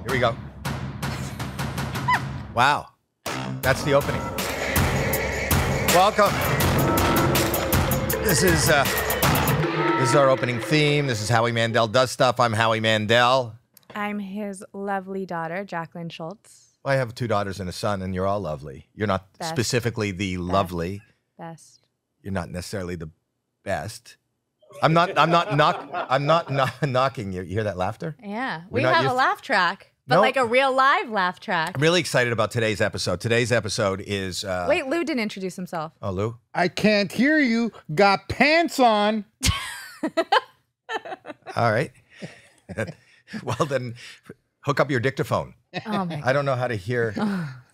Here we go. Wow. That's the opening. Welcome. This is our opening theme. This is Howie Mandel Does Stuff. I'm Howie Mandel. I'm his lovely daughter, Jacqueline Schultz. I have 2 daughters and a son, and you're all lovely. You're not specifically the lovely. Best. You're not necessarily the best. I'm not knocking you. You hear that laughter? Yeah. We have a laugh track. But like a real live laugh track. I'm really excited about today's episode. Today's episode is... Wait, Lou didn't introduce himself. Oh, Lou? I can't hear you. Got pants on. All right. Well, then hook up your dictaphone. Oh, my God. I don't know how to hear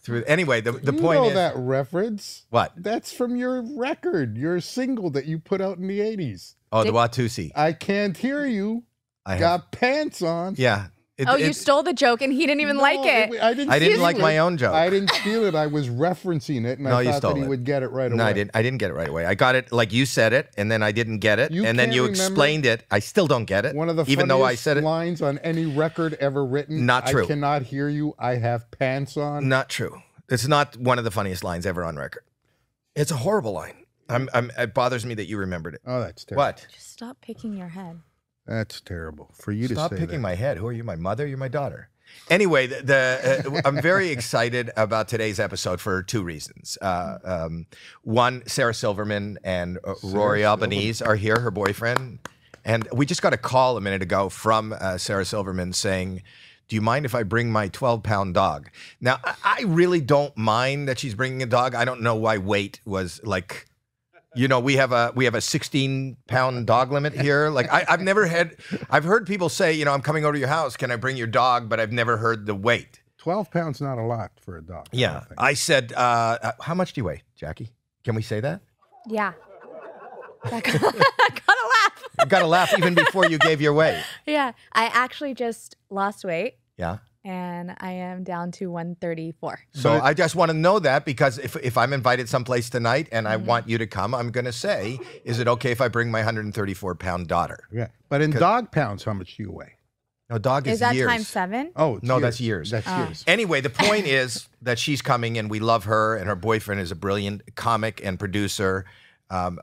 through... Anyway, the point You know is... that reference? What? That's from your record, your single that you put out in the 80s. Oh, the Watusi. I can't hear you. Got pants on. Yeah. You stole the joke and he didn't even like it. I didn't like my own joke. I didn't steal it. I was referencing it, and I thought that he would get it right away. No, I didn't get it right away. I got it like you said it, and then I didn't get it, and then you explained it. I still don't get it. One of the even though I funniest said it. lines on any record ever written. Not true. I cannot hear you. I have pants on. Not true. It's not one of the funniest lines ever on record. It's a horrible line. It bothers me that you rememred it. Oh, that's terrible. What? Just stop picking your head. That's terrible for you to say that. Stop picking my head. Who are you, my mother? You're my daughter. Anyway, I'm very excited about today's episode for 2 reasons. One, Sarah Silverman and Rory Albanese are here, her boyfriend. And we just got a call a minute ago from Sarah Silverman saying, do you mind if I bring my 12-pound dog? Now, I really don't mind that she's bringing a dog. I don't know why weight was like... You know, we have a 16-pound dog limit here. Like I've heard people say, you know, I'm coming over to your house. Can I bring your dog? But I've never heard the weight. 12 pounds, not a lot for a dog. Yeah. I said, how much do you weigh, Jackie? Can we say that? Yeah. I gotta laugh. You gotta laugh even before you gave your weight. Yeah. I actually just lost weight. Yeah. And I am down to 134. So I just want to know that because if I'm invited someplace tonight and I want you to come, I'm going to say, is it okay if I bring my 134-pound daughter? Yeah. But in dog pounds, how much do you weigh? No, dog is that years. times 7? Oh, no, that's years. That's years. Anyway, the point is that she's coming and we love her, and her boyfriend is a brilliant comic and producer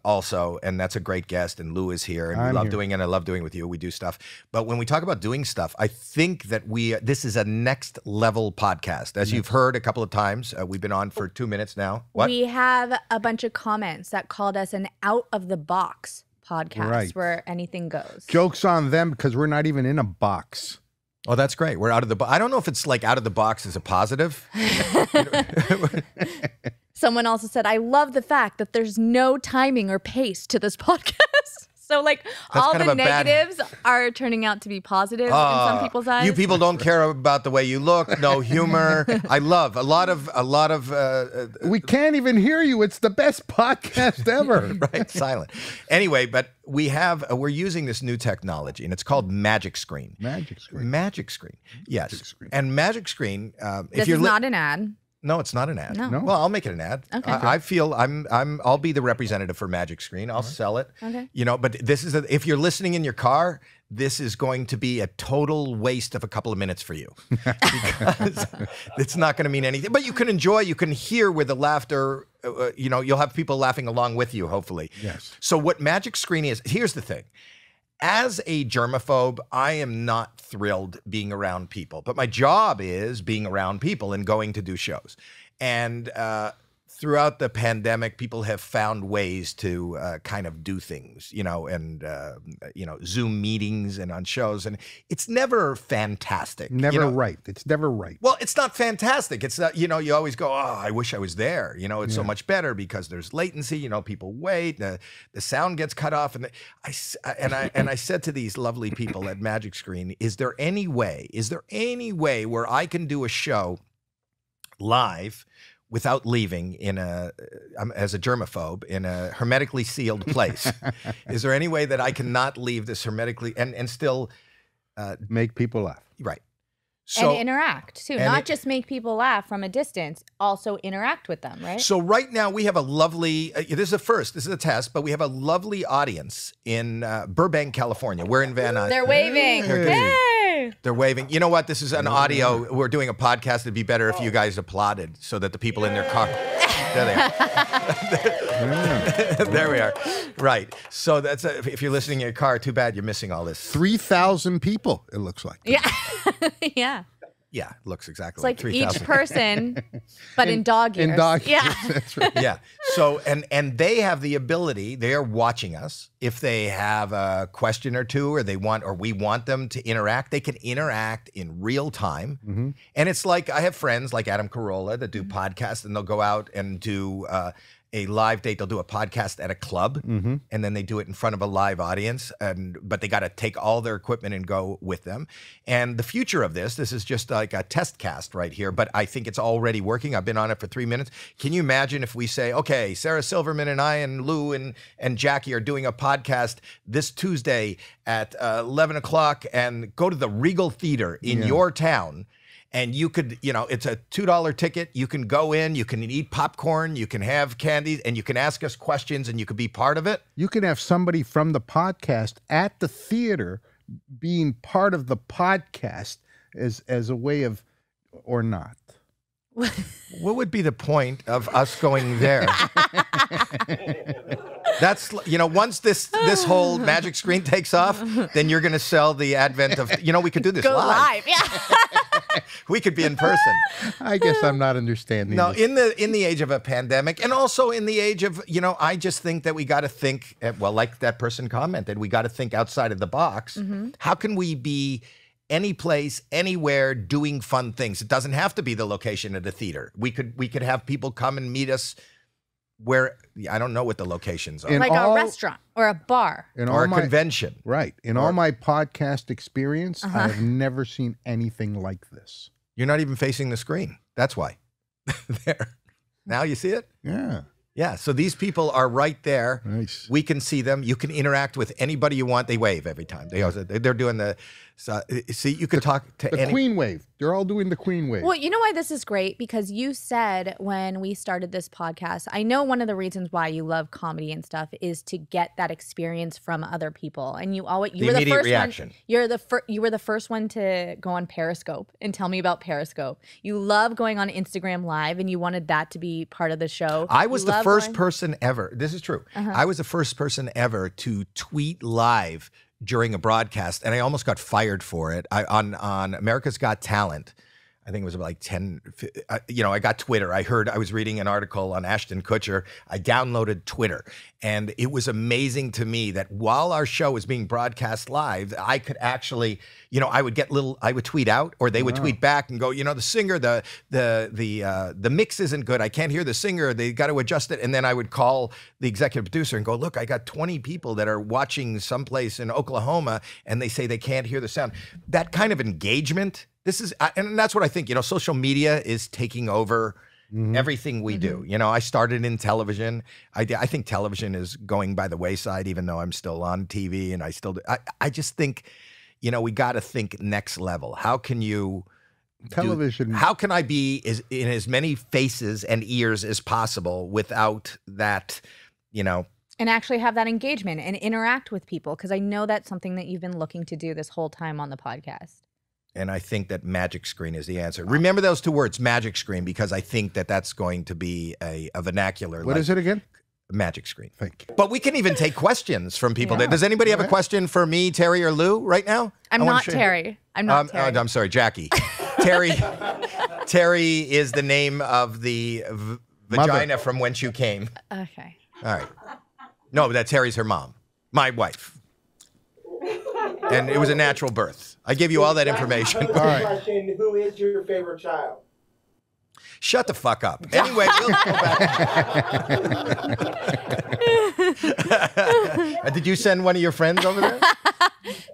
also, and that's a great guest, and Lou is here, and we love doing it, and I love doing it with you. We do stuff. But when we talk about doing stuff, I think that this is a next level podcast. As you've heard a couple of times, we've been on for 2 minutes now. What? We have a bunch of comments that called us an out-of-the-box podcast where anything goes. Joke's on them because we're not even in a box. Oh, that's great. We're out of the box. I don't know if it's like out of the box is a positive. Someone also said, I love the fact that there's no timing or pace to this podcast. So like all the negatives are turning out to be positive in some people's eyes. You people don't care about the way you look, no humor. I love a lot of we can't even hear you. It's the best podcast ever. Right, silent. Anyway, but we're using this new technology and it's called Magic Screen. Magic Screen. Magic Screen. Yes. Magic Screen. And Magic Screen this is not an ad. No, it's not an ad. No. Well, I'll make it an ad. Okay. I feel I'll be the representative for Magic Screen. I'll sell it. Okay. You know, but this is if you're listening in your car, this is going to be a total waste of a couple of minutes for you because it's not going to mean anything. But you can enjoy. You can hear where the laughter. You know, you'll have people laughing along with you. Hopefully. Yes. So what Magic Screen is? Here's the thing. As a germaphobe, I am not thrilled being around people, but my job is being around people and going to do shows. And throughout the pandemic, people have found ways to kind of do things, you know, and, you know, Zoom meetings and on shows. And it's never fantastic. Never right. It's never right. Well, it's not fantastic. It's not, you know, you always go, oh, I wish I was there. You know, it's so much better because there's latency, you know, people wait, the sound gets cut off. And I said to these lovely people at Magic Screen, is there any way where I can do a show live without leaving as a germaphobe in a hermetically sealed place? Is there any way that I cannot leave this hermetically and still make people laugh? Right. So, and interact too, not just make people laugh from a distance, also interact with them, right? So right now we have a lovely, this is a first, this is a test, but we have a lovely audience in Burbank, California. We're in Van Nuys. They're waving. Hey! They're waving. You know what? This is an audio. We're doing a podcast. It'd be better if you guys applauded so that the people in their car. There they are. There we are. Right. So that's if you're listening in your car, too bad you're missing all this. 3,000 people, it looks like. Yeah. Yeah. Yeah, looks exactly It's like 3,000. each person, but in dog years. In dog yeah. years, that's right. Yeah. So and they have the ability. They are watching us. If they have a question or two, or we want them to interact, they can interact in real time. Mm-hmm. And it's like I have friends like Adam Carolla that do podcasts, and they'll go out and do a live date. They'll do a podcast at a club, and then they do it in front of a live audience. But they got to take all their equipment and go with them. And the future of this is just like a test cast right here. But I think it's already working. I've been on it for 3 minutes. Can you imagine if we say, okay, Sarah Silverman and I and Lou and Jackie are doing a podcast this Tuesday at 11 o'clock, and go to the Regal Theater in your town. And you could, it's a $2 ticket. You can go in, you can eat popcorn, you can have candy, and you can ask us questions, and you could be part of it. You can have somebody from the podcast at the theater being part of the podcast as a way of, or not. What would be the point of us going there? That's, once this whole magic screen takes off, then you're going to sell the advent of, we could do this Go live. Yeah. We could be in person. I guess I'm not understanding. No, this. in the age of a pandemic, and also in the age of, I just think that we got to think, like that person commented, we got to think outside of the box. Mm-hmm. How can we be any place, anywhere, doing fun things? It doesn't have to be the location of the theater. We could have people come and meet us where, I don't know what the locations are. Like a restaurant or a bar. Or a convention. Right. In all my podcast experience, I have never seen anything like this. You're not even facing the screen. That's why. There. Now you see it? Yeah. Yeah, so these people are right there. Nice. We can see them. You can interact with anybody you want. They wave every time. They're doing the. So, see, you could talk to the Queen wave. They're all doing the Queen wave. Well, you know why this is great? Because you said when we started this podcast, I know one of the reasons why you love comedy and stuff is to get that experience from other people. And you were the first reaction. one. You were the first one to go on Periscope and tell me about Periscope. You love going on Instagram Live, and you wanted that to be part of the show. I was the first person ever. This is true. I was the first person ever to tweet live during a broadcast, and I almost got fired for it. On America's Got Talent, I think it was about like 10, I got Twitter. I was reading an article on Ashton Kutcher. I downloaded Twitter, and it was amazing to me that while our show was being broadcast live, I could actually, I would tweet out, or they would tweet back and go, the singer, the mix isn't good. I can't hear the singer. They got to adjust it. And then I would call the executive producer and go, look, I got 20 people that are watching someplace in Oklahoma, and they say they can't hear the sound. That kind of engagement. And that's what I think, social media is taking over everything we do. I started in television. I think television is going by the wayside, even though I'm still on TV, and I still do. I just think, we got to think next level. How can you television? How can I be in as many faces and ears as possible without that, and actually have that engagement and interact with people? Because I know that's something that you've been looking to do this whole time on the podcast. And I think that magic screen is the answer. Remember those two words, magic screen, because I think that that's going to be a vernacular. What is it again? Magic screen. Thank you. But we can even take questions from people. Yeah. Does anybody have a question for me, Terry, or Lou right now? I'm not Terry. I'm sorry, Jackie. Terry is the name of the vagina from whence you came. Okay. All right. No, that Terry's her mom, my wife. And it was a natural birth. I give you all that information. All right. Question, who is your favorite child? Shut the fuck up. Anyway, we'll go back. Did you send one of your friends over there?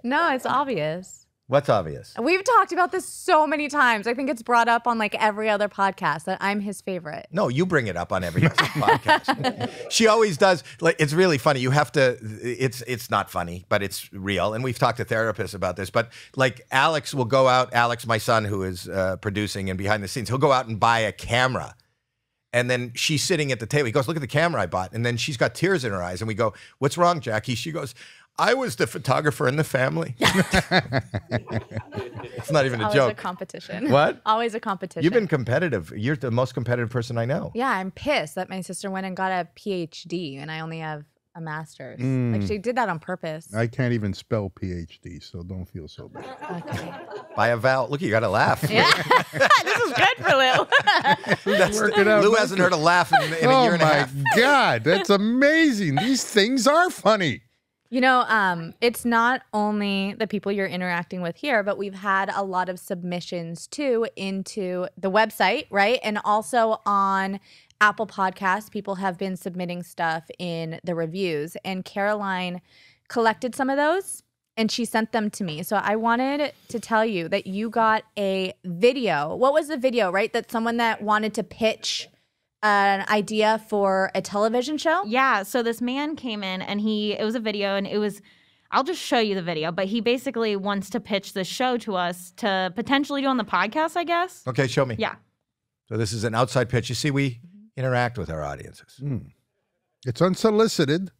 No, it's obvious. What's obvious? We've talked about this so many times. I think it's brought up on like every other podcast that I'm his favorite. No, you bring it up on every other podcast. She always does. Like, it's really funny. You have to. It's not funny, but it's real. And we've talked to therapists about this. But like Alex will go out. Alex, my son, who is producing and behind the scenes, he'll go out and buy a camera. And then she's sitting at the table. He goes, look at the camera I bought. And then she's got tears in her eyes. And we go, what's wrong, Jackie? She goes, I was the photographer in the family. It's not even a Always joke. a competition. What? Always a competition. You've been competitive. You're the most competitive person I know. Yeah, I'm pissed that my sister went and got a PhD and I only have a master's. Like she did that on purpose. I can't even spell PhD, so don't feel so bad. Okay. By a vowel. Look, you got to laugh. Yeah. This is good for Lou. Lou hasn't heard a laugh in a year and a half. Oh, my God. That's amazing. These things are funny. You know, it's not only the people you're interacting with here, but we've had a lot of submissions too into the website, right? And also on Apple Podcasts, people have been submitting stuff in the reviews. And Caroline collected some of those and she sent them to me. So I wanted to tell you that you got a video. What was the video, right? That someone that wanted to pitch an idea for a television show? Yeah, so this man came in and it was a video and I'll just show you the video, but he basically wants to pitch this show to us to potentially do on the podcast, I guess. Okay, show me. Yeah. So this is an outside pitch. You see, we interact with our audiences. It's unsolicited.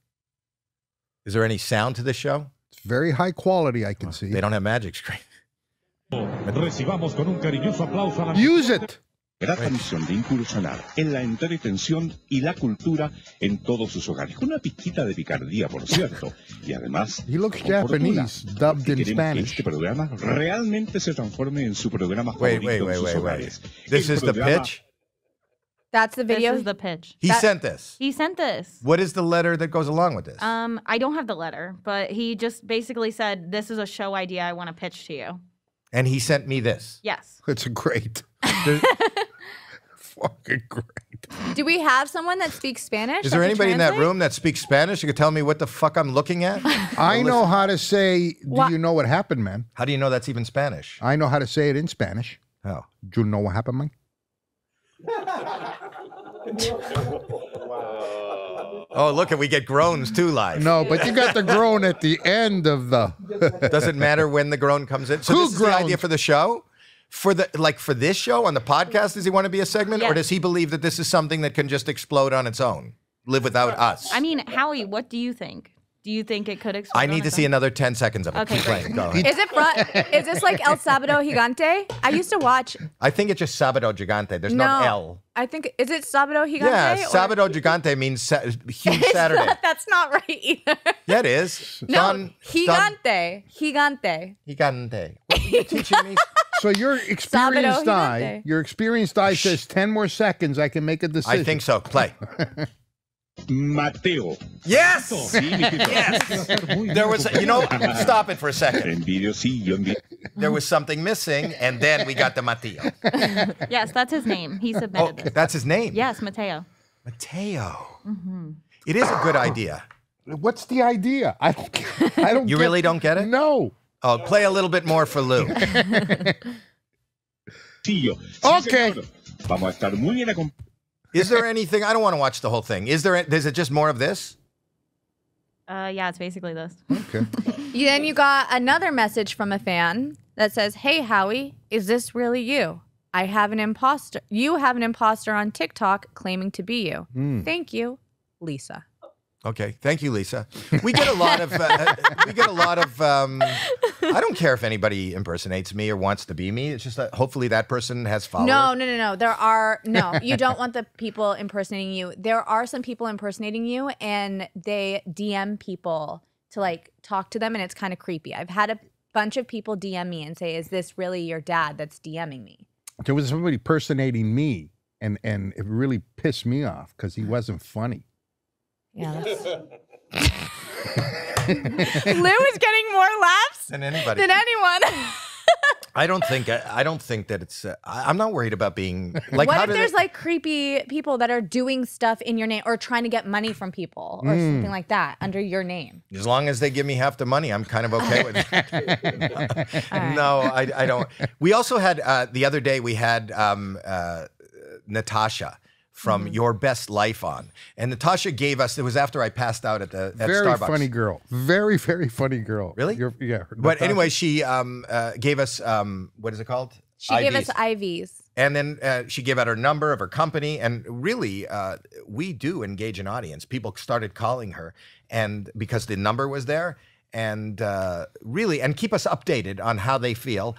Is there any sound to this show? It's very high quality, I can see. They don't have magic screen. Recibamos con un cariñoso aplauso a la Use it. Trata misión de incursionar en la entretención y la cultura en todos sus hogares. Con una pizquita de picardía, por cierto. Y además, He looks con fortuna, Japanese, dubbed porque in queremos que Spanish. este programa realmente se transforme en su programa Wait, favorito en sus hogares. This El is the programa- pitch? That's the video. This is the pitch. He sent this. He sent this. What is the letter that goes along with this? I don't have the letter, but he just basically said, this is a show idea I want to pitch to you. And he sent me this. Yes. It's great. Fucking great. Do we have someone that speaks Spanish? Is there that could anybody in that translate? room that speaks Spanish? You could tell me what the fuck I'm looking at? I know how to say, do What? you know what happened, man? How do you know that's even Spanish? I know how to say it in Spanish. Oh. Do you know what happened, man? Oh, look, and we get groans too live. No, but you got the groan at the end of the... Does it matter when the groan comes in? So Who this is the groans? idea for the show? For this show on the podcast, does he want to be a segment? Or Yes. does he believe that this is something that can just explode on its own? Live without us? I mean, Howie, what do you think? Do you think it could explode? I need to see another 10 seconds of it. Okay, Keep great. playing. Go ahead. Is this like El Sábado Gigante? I used to watch. I think it's just Sábado Gigante. There's no L. I think, is it Sábado Gigante? Yeah, or- Sábado Gigante means huge It's Saturday. not- that's not right either. Yeah, it is. No, Gigante. Gigante. Gigante. What are you teaching me? So your experienced Gigante. eye says 10 more seconds, I can make a decision. I think so. Play. Mateo. Yes! Sí, mijito. Yes! There was, stop it for a second. En video, sí, yo envío. There was something missing, and then we got the Mateo. Yes, that's his name. He Oh, submitted this. that's his name. Yes, Mateo. Mateo. It is a good idea. What's the idea? I don't get, I don't You get- really don't get it? No. Oh, play a little bit more for Lou. Sí, Okay. señor. Vamos a estar muy bien acompañados. Is there anything? I don't want to watch the whole thing. Is it just more of this? Yeah, it's basically this. Okay. Then you got another message from a fan that says, "Hey Howie, is this really you? I have an imposter. You have an imposter on TikTok claiming to be you. Thank you, Lisa." Okay, thank you, Lisa. We get a lot of. I don't care if anybody impersonates me or wants to be me. It's just that hopefully that person has followers. No. You don't want the people impersonating you. There are some people impersonating you, and they DM people to like talk to them, and it's kind of creepy. I've had a bunch of people DM me and say, "Is this really your dad that's DMing me?" There was somebody personating me, and it really pissed me off because he wasn't funny. Yeah. Lou is getting more laughs Than anybody. than anyone. I don't think that it's. I'm not worried about being like. What how if do there's they- like creepy people that are doing stuff in your name or trying to get money from people or something like that under your name? As long as they give me half the money, I'm kind of okay with it. No, I don't. We also had the other day. We had Natasha from Your Best Life on, and Natasha gave us. It was after I passed out at Very Starbucks. funny girl. Very, very funny girl. Really? Yeah. But anyway, she gave us what is it called? She gave us IVs. IVs. And then she gave out her number of her company. And really, we do engage an audience. People started calling her and because the number was there. and really, and keep us updated on how they feel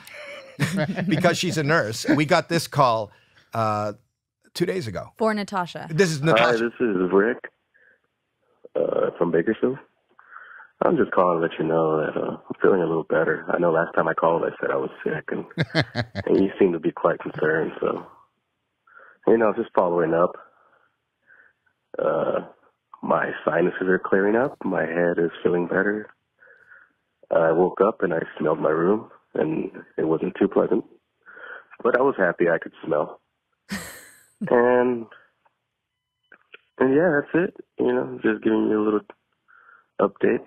because she's a nurse. We got this call 2 days ago. For Natasha. This is Hi, Natasha. this is Rick from Bakersfield. I'm just calling to let you know that I'm feeling a little better. I know last time I called, I said I was sick, and you seem to be quite concerned. So, just following up. My sinuses are clearing up. My head is feeling better. I woke up and I smelled my room, and it wasn't too pleasant. But I was happy I could smell. and yeah, that's it. Just giving you a little update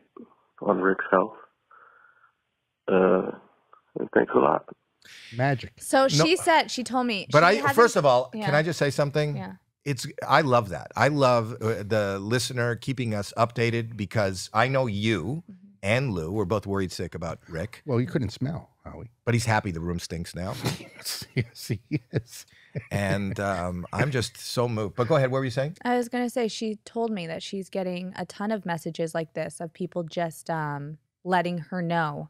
on Rick's health. And thanks a lot. Magic. So she told me. But she first of all, yeah. can I just say something? Yeah. I love that. I love the listener keeping us updated because I know you and Lou were both worried sick about Rick. Well, you couldn't smell, Howie. But he's happy the room stinks now. Yes, he is. And I'm just so moved. But go ahead. What were you saying? I was going to say, she told me that she's getting a ton of messages like this of people just letting her know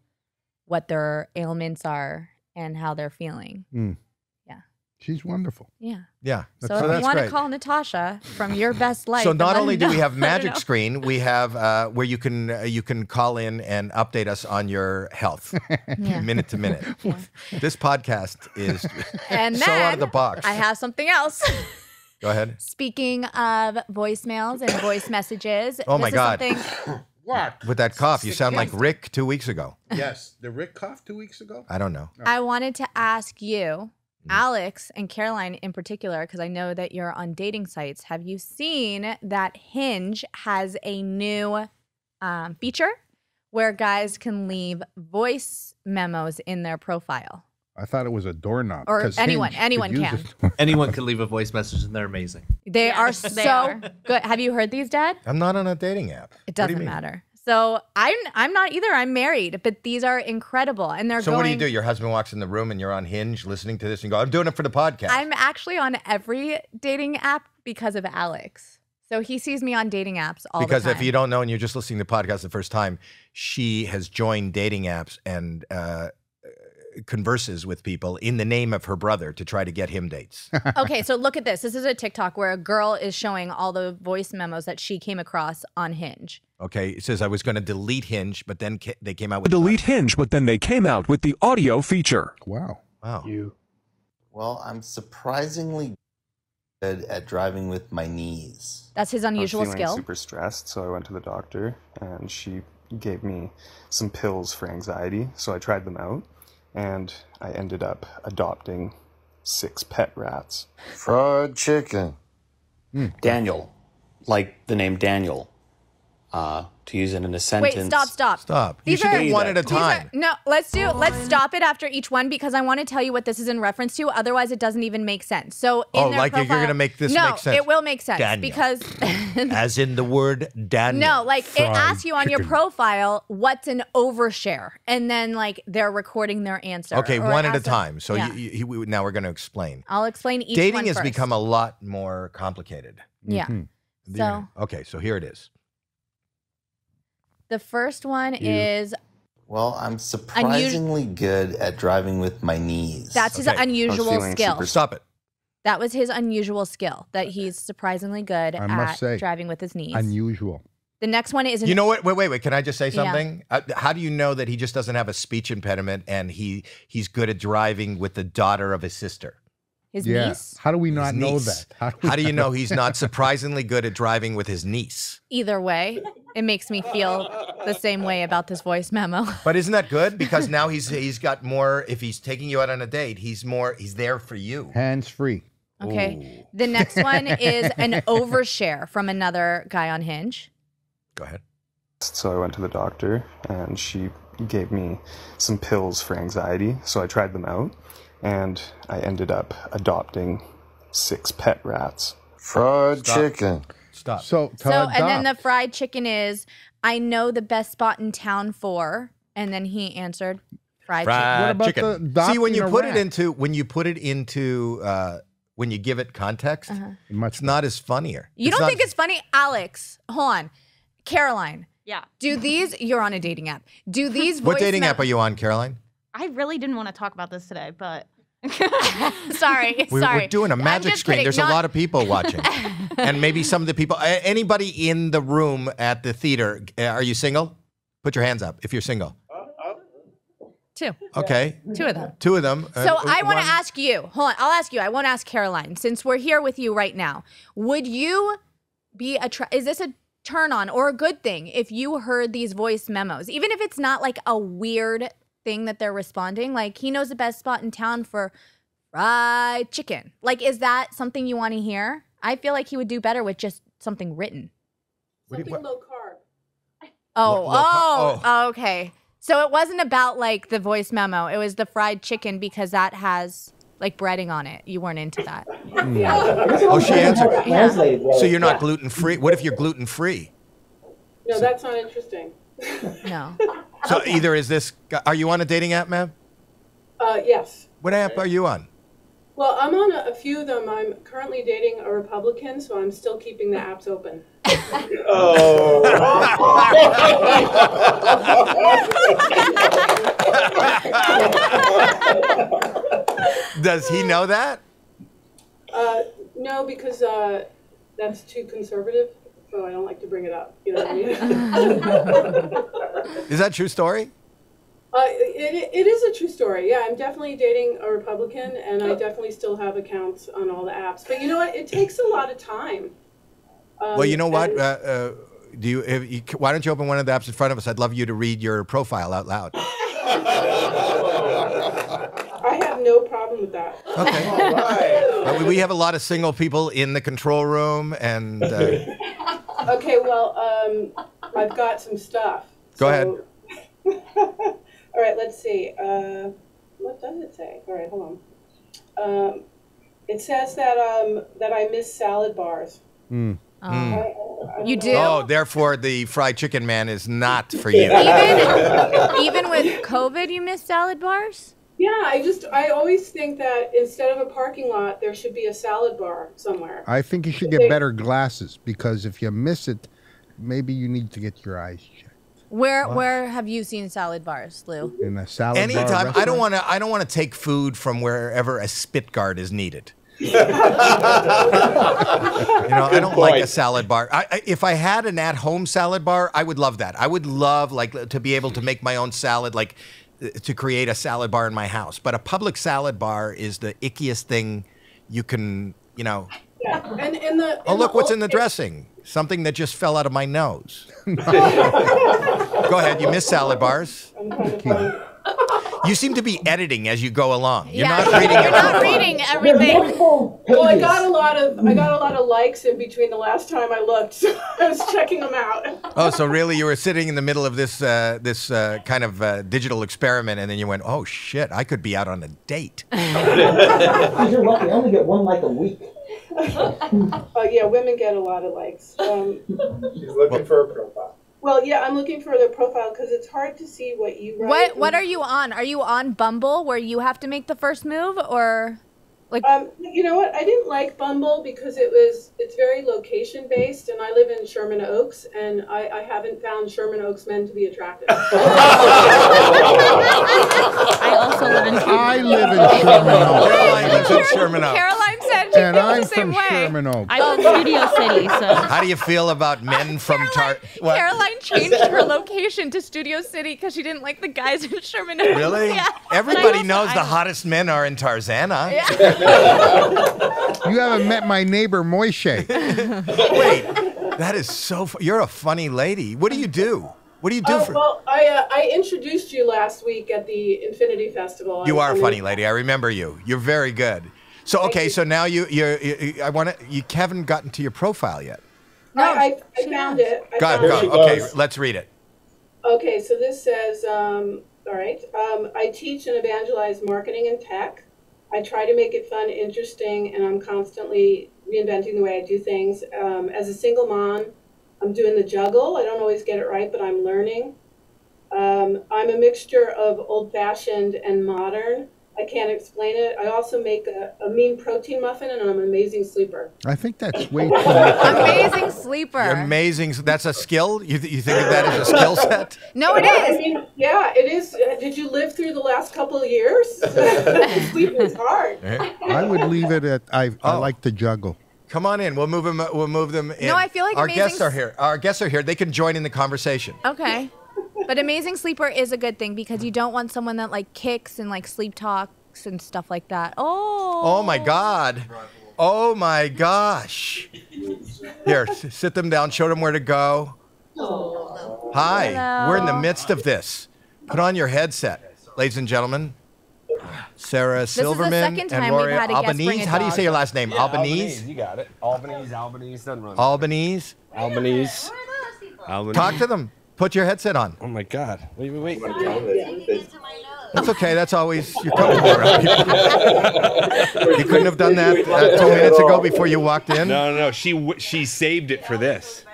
what their ailments are and how they're feeling. Mm. Yeah. She's wonderful. Yeah. Yeah. So if you want to call Natasha from your best life. So not then only do we know. have Magic Screen, we have where you can call in and update us on your health minute to minute. Yeah. This podcast is And so then out of the box. I have something else. Go ahead. Speaking of voicemails and voice messages. Oh my God. What? With that cough, you sound like Rick 2 weeks ago. Yes. The Rick cough 2 weeks ago? I don't know. I wanted to ask you, Alex and Caroline in particular, because I know that you're on dating sites. Have you seen that Hinge has a new feature where guys can leave voice memos in their profile? I thought it was a doorknob. Or 'cause anyone Hinge could use can. it. Anyone can leave a voice message and they're amazing. They are they so are. good. Have you heard these, Dad? I'm not on a dating app. It What do you doesn't mean? matter. So I'm not either. I'm married, but these are incredible, and they're So going. what do you do? Your husband walks in the room and you're on Hinge listening to this and go, I'm doing it for the podcast. I'm actually on every dating app because of Alex. So he sees me on dating apps all Because the time. if you don't know and you're just listening to the podcast the first time, she has joined dating apps and converses with people in the name of her brother to try to get him dates. Okay, so look at this. This is a TikTok where a girl is showing all the voice memos that she came across on Hinge. Okay, it says I was going to delete Hinge, but then they came out with Delete Hinge, but then they came out with the audio feature. Wow. Wow. Well, I'm surprisingly good at driving with my knees. That's his unusual I was feeling skill. super stressed, so I went to the doctor, and she gave me some pills for anxiety. So I tried them out, and I ended up adopting 6 pet rats. Fried chicken. Daniel, like the name Daniel, to use it in a sentence. Wait, stop. Stop. These you should are- do one at a These are- time. no, let's stop it after each one because I want to tell you what this is in reference to. Otherwise, it doesn't even make sense. So in Oh, their like you're profile, gonna make this no, make sense. it will make sense Daniel. because As in the word Daniel. no, like it Fried asks you on your chicken. profile what's an overshare, and then like they're recording their answer. Okay, or one at a asks them- time. So yeah. now we're going to explain. I'll explain each Dating one has first. become a lot more complicated. Yeah. So Okay, so here it is. the first one is Well, I'm surprisingly good at driving with my knees. that's his Okay. unusual feeling skill. super- Stop it. That was his unusual skill that he's surprisingly good I must at say, driving with his knees. Unusual. The next one is an You know what? Wait. Can I just say Yeah. something? How do you know that he just doesn't have a speech impediment and he's good at driving with the daughter of his sister? his Yeah. niece. How do we not His know niece. that? How do you know he's not surprisingly good at driving with his niece? Either way, it makes me feel the same way about this voice memo. But isn't that good? Because now he's got more. If he's taking you out on a date, he's there for you. Hands free. Okay. The next one is an overshare from another guy on Hinge. Go ahead. So I went to the doctor, and she gave me some pills for anxiety. So I tried them out, and I ended up adopting 6 pet rats. Fried chicken. Stop. So, to So, and then the adopt. fried chicken is, I know the best spot in town for, and then he answered fried chicken. What about chicken. the See, when you adopting a put rat? it into when you give it context, Much it's not as funnier. You don't think it's funny? Alex, hold on. Caroline, Yeah. You're on a dating app. Do these What dating app are you on, Caroline? I really didn't want to talk about this today, but sorry. We're doing a magic screen. Kidding. There's a lot of people watching. And maybe some of the people, anybody in the room at the theater, are you single? Put your hands up if you're single. Two. Okay. Two of them. Two of them. So I want to ask you, hold on, I'll ask you. I won't ask Caroline. Since we're here with you right now, would you be is this a turn on or a good thing if you heard these voice memos? Even if it's not like a weird thing that they're responding, like he knows the best spot in town for fried chicken. Like, is that something you want to hear? I feel like he would do better with just something written. Something low carb. Oh, okay. So it wasn't about like the voice memo. It was the fried chicken because that has like breading on it. You weren't into that. Oh, she answered. Yeah. So you're not gluten free. What if you're gluten free? No, that's not interesting. No. So either is this. Are you on a dating app, ma'am? Yes. What app are you on? Well, I'm on a few of them. I'm currently dating a Republican, so I'm still keeping the apps open. Does he know that? No, because that's too conservative, so I don't like to bring it up. You know what I mean? Is that a true story? It is a true story. Yeah, I'm definitely dating a Republican, and I definitely still have accounts on all the apps. But you know what? It takes a lot of time. Well, you know what? Why don't you open one of the apps in front of us? I'd love you to read your profile out loud. I have no problem with that. Okay. All right. We have a lot of single people in the control room, and. Okay. Well, I've got some stuff. Go ahead. All right, let's see. What does it say? All right, hold on. It says that I miss salad bars. You do? Oh, therefore the fried chicken man is not for you. Even with COVID, you miss salad bars? Yeah, I always think that instead of a parking lot, there should be a salad bar somewhere. I think you should get better glasses because if you miss it, maybe you need to get your eyes checked. Where have you seen salad bars, Lou? In a salad bar Anytime. restaurant? I don't want to take food from wherever a spit guard is needed. I don't like a salad bar. If I had an at-home salad bar, I would love that. I would love to be able to make my own salad, to create a salad bar in my house. But a public salad bar is the ickiest thing you can, Yeah, and look what's in the dressing. Something that just fell out of my nose. Go ahead. You miss salad bars. You seem to be editing as you go along. You're not reading You're not reading everything. Well, I got a lot of likes in between the last time I looked, so I was checking them out. Oh, so really you were sitting in the middle of this kind of digital experiment, and then you went, "Oh shit, I could be out on a date." You're lucky. I only get one like a week. Yeah, women get a lot of likes. She's looking for a profile. Well, yeah, I'm looking for the profile because it's hard to see what you write. What are you on? Are you on Bumble where you have to make the first move, or like? You know what? I didn't like Bumble because it's very location based, and I live in Sherman Oaks, and I haven't found Sherman Oaks men to be attractive. I also live in Sherman Oaks. Caroline lives in Sherman Oaks. Caroline said she And feels I'm the same from way. Sherman Oaks. I live in Studio City, so. How do you feel about men from Caroline changed her location to Studio City because she didn't like the guys in Sherman Oaks. Really? Yeah. Everybody knows the hottest men are in Tarzana. You haven't met my neighbor Moishe. Wait, that is so. You're a funny lady. What do you do? What do you do for? Well, I introduced you last week at the Infinity Festival. You are a funny lady. I remember you. You're very good. So okay, so now you haven't gotten to your profile yet. No, I found it. Go. Okay, let's read it. Okay, so this says, all right. I teach and evangelize marketing and tech. I try to make it fun, interesting, and I'm constantly reinventing the way I do things. As a single mom, I'm doing the juggle. I don't always get it right, but I'm learning. I'm a mixture of old-fashioned and modern. I can't explain it. I also make a mean protein muffin, and I'm an amazing sleeper. I think that's way too Amazing sleeper. You're amazing. That's a skill? You think of that as a skill set? No, it I is. mean, yeah, it is. Did you live through the last couple of years? Sleeping is hard. I would leave it at I like to juggle. Come on in. We'll move them in. No, I feel like our amazing guests are here. Our guests are here. They can join in the conversation. Okay. But amazing sleeper is a good thing because you don't want someone that like kicks and like sleep talks and stuff like that. Oh my God. Oh my gosh. Here, sit them down. Show them where to go. Hi. Hello. We're in the midst of this. Put on your headset, ladies and gentlemen. Sarah Silverman second time and we've Rory had a guest bring Albanese. a How do you dog. say your last name? Yeah, Albanese? You got it. Albanese, doesn't run. Albanese? Albanese. Talk to them. Put your headset on. Oh my God. Wait. That's okay. That's always, you're comfortable around here. You couldn't have done that 2 minutes ago before you walked in? No. She saved it for this.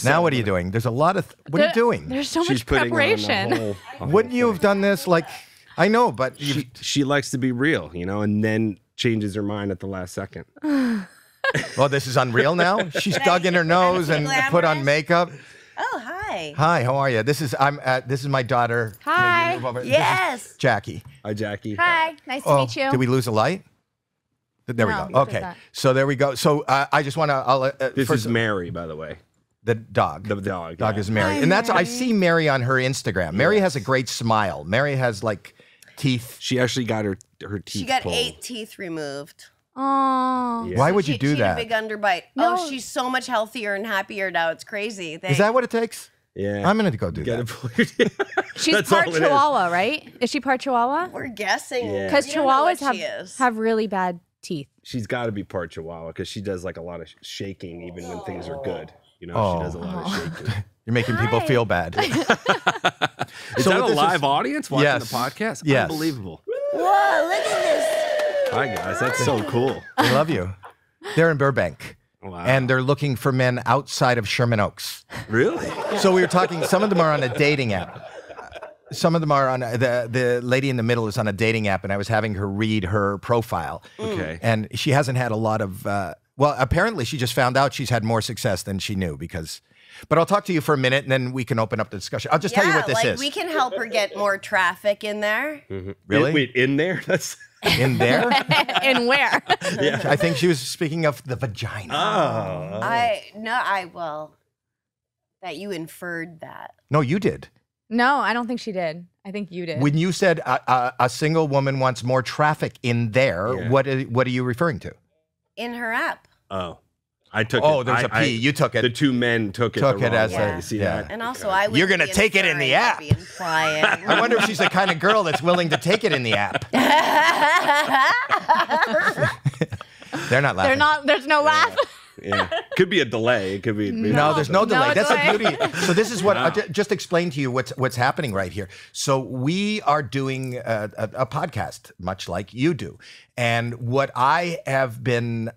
Now what are you doing? There's a lot of, what are you doing? There's so She's much putting on the preparation. Wouldn't you have done this like, I know, but she likes to be real, and then changes her mind at the last second. Well, this is unreal now. She's dug in her nose and put on makeup. Oh, hi. Hi, how are you? This is my daughter. Hi. This Yes. is Jackie. Hi, Jackie. Hi. Nice to meet you. Did we lose a light? There we No, go. what is Okay. that? So there we go. So I just want to. This is Mary, by the way. The dog. The dog. Dog yeah. is Mary. And that's, I see Mary on her Instagram. Mary has a great smile. Mary has like teeth. She actually got her teeth She got pulled. 8 teeth removed. Oh. Yeah. Why would you She do had that? a big underbite. No. Oh, she's so much healthier and happier now. It's crazy. Is that what it takes? Yeah. I'm going to go do that. She's That's part all it is. Chihuahua, right? Is she part Chihuahua? We're guessing. Yeah. Because We don't know what Chihuahuas she is. have really bad teeth. She's got to be part Chihuahua because she does like a lot of shaking even when things are good. She does a lot of shaking. You're making people feel bad. Is So that what a this live is- audience watching Yes. the podcast? Yes. Unbelievable. Whoa, look at this. Hi, guys. That's so cool. I love you. They're in Burbank. Wow. And they're looking for men outside of Sherman Oaks. Really? So we were talking, some of them are on a dating app. Some of them are on, the lady in the middle is on a dating app, and I was having her read her profile. Okay. And she hasn't had a lot of, well, apparently she just found out she's had more success than she knew because, but I'll talk to you for a minute and then we can open up the discussion. I'll just tell you what this is. We can help her get more traffic in there. Mm-hmm. Really? Wait, in there? That's In there? And where? yeah. I think she was speaking of the vagina. Oh. That you inferred that. No, you did. No, I don't think she did. I think you did. When you said a single woman wants more traffic in there, Yeah. what are you referring to? In her app. Oh. I took it. Oh, there's a P. You took it. The two men took it. Took the it wrong as way. a- You see yeah. that? And also, I would You're gonna be take it in the inferring, app. I'd be implying. I wonder if she's the kind of girl that's willing to take it in the app. They're not laughing. They're not. There's no laugh. Yeah. Could be a delay. It could be. No, there's no delay. No That's delay. the beauty. So this is what Wow. just explain to you what's happening right here. So we are doing a podcast, much like you do, and what I have been.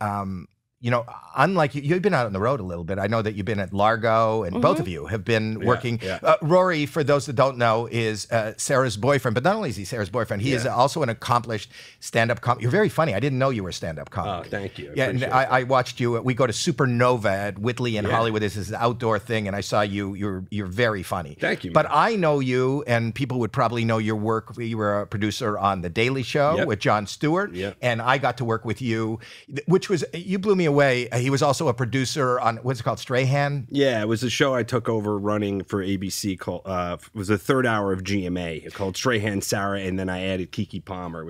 Unlike you've been out on the road a little bit. I know that you've been at Largo, and both of you have been working. yeah. Rory, for those that don't know, is Sarah's boyfriend. But not only is he Sarah's boyfriend, he is also an accomplished stand-up comic. You're very funny. I didn't know you were a stand-up comic. Oh, thank you. Yeah, and appreciate I watched you. We go to Supernova at Whitley in Yeah. Hollywood. This is an outdoor thing, and I saw you. You're very funny. Thank you, But man. I know you, and people would probably know your work. You were a producer on The Daily Show Yep. with Jon Stewart, Yep. and I got to work with you, which was you blew me away. He was also a producer on what's it called, Strahan. Yeah, it was a show I took over running for ABC called it was the third hour of GMA called Strahan Sarah, and then I added Kiki Palmer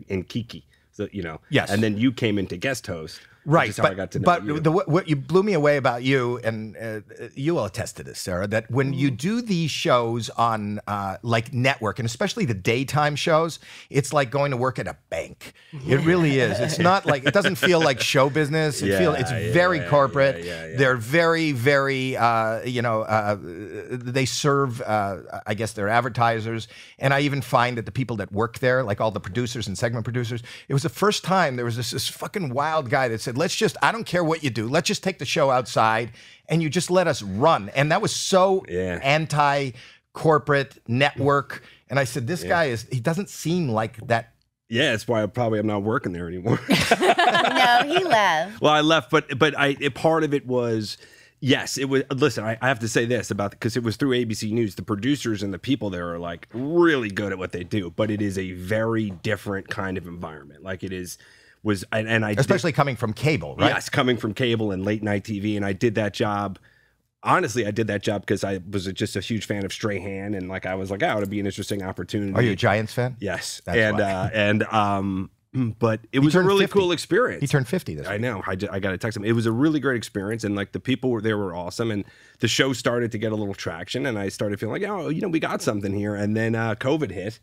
and Kiki. So Yes. and then you came into guest host. Right, which is how I got to know but you. what you blew me away about you, and you will attest to this, Sarah, that when you do these shows on like network, and especially the daytime shows, it's like going to work at a bank. It really is. It's not like, it doesn't feel like show business. It's very corporate. They're very, very, they serve, I guess, their advertisers. And I even find that the people that work there, like all the producers and segment producers, it was the first time there was this fucking wild guy that said, I don't care what you do. Let's just take the show outside and you just let us run. And that was so anti-corporate network. And I said, this guy he doesn't seem like that Yeah, that's why I'm not working there anymore. No, he left. Well, I left, but part of it was, yes, it was. Listen, I have to say this about, because it was through ABC News. The producers and the people there are like really good at what they do, but it is a very different kind of environment. Like it was, and I especially coming from cable, right? Yes, coming from cable and late night TV, and I did that job. Honestly, I did that job because I was just a huge fan of Strahan, and like I was like, oh, it'd be an interesting opportunity. Are you a Giants fan? Yes, That's but it was a really 50. cool experience. He turned 50 this week. I know. I got to text him. It was a really great experience, and like the people were there were awesome, and the show started to get a little traction, and I started feeling like, oh, we got something here. And then COVID hit,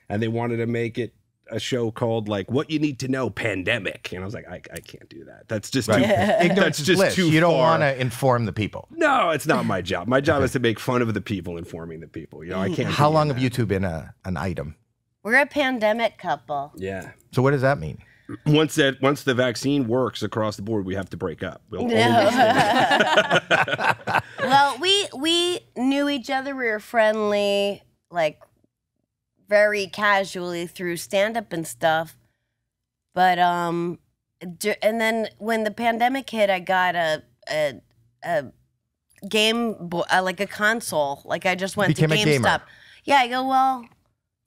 and they wanted to make it a show called like What You Need to Know Pandemic, and I was like, I can't do that. That's just too, Ignorance is bliss. too You don't far. want to inform the people. No, it's not my job. My job is to make fun of the people, informing the people. I can't. How long have you two been an item? We're a pandemic couple. Yeah. So what does that mean? Once the vaccine works across the board, we have to break up. We'll Well, we knew each other. We were friendly, like very casually through stand-up and stuff. But and then when the pandemic hit, I got a game, like a console. Like I just went Became to a gamer. GameStop. Yeah, I go, well,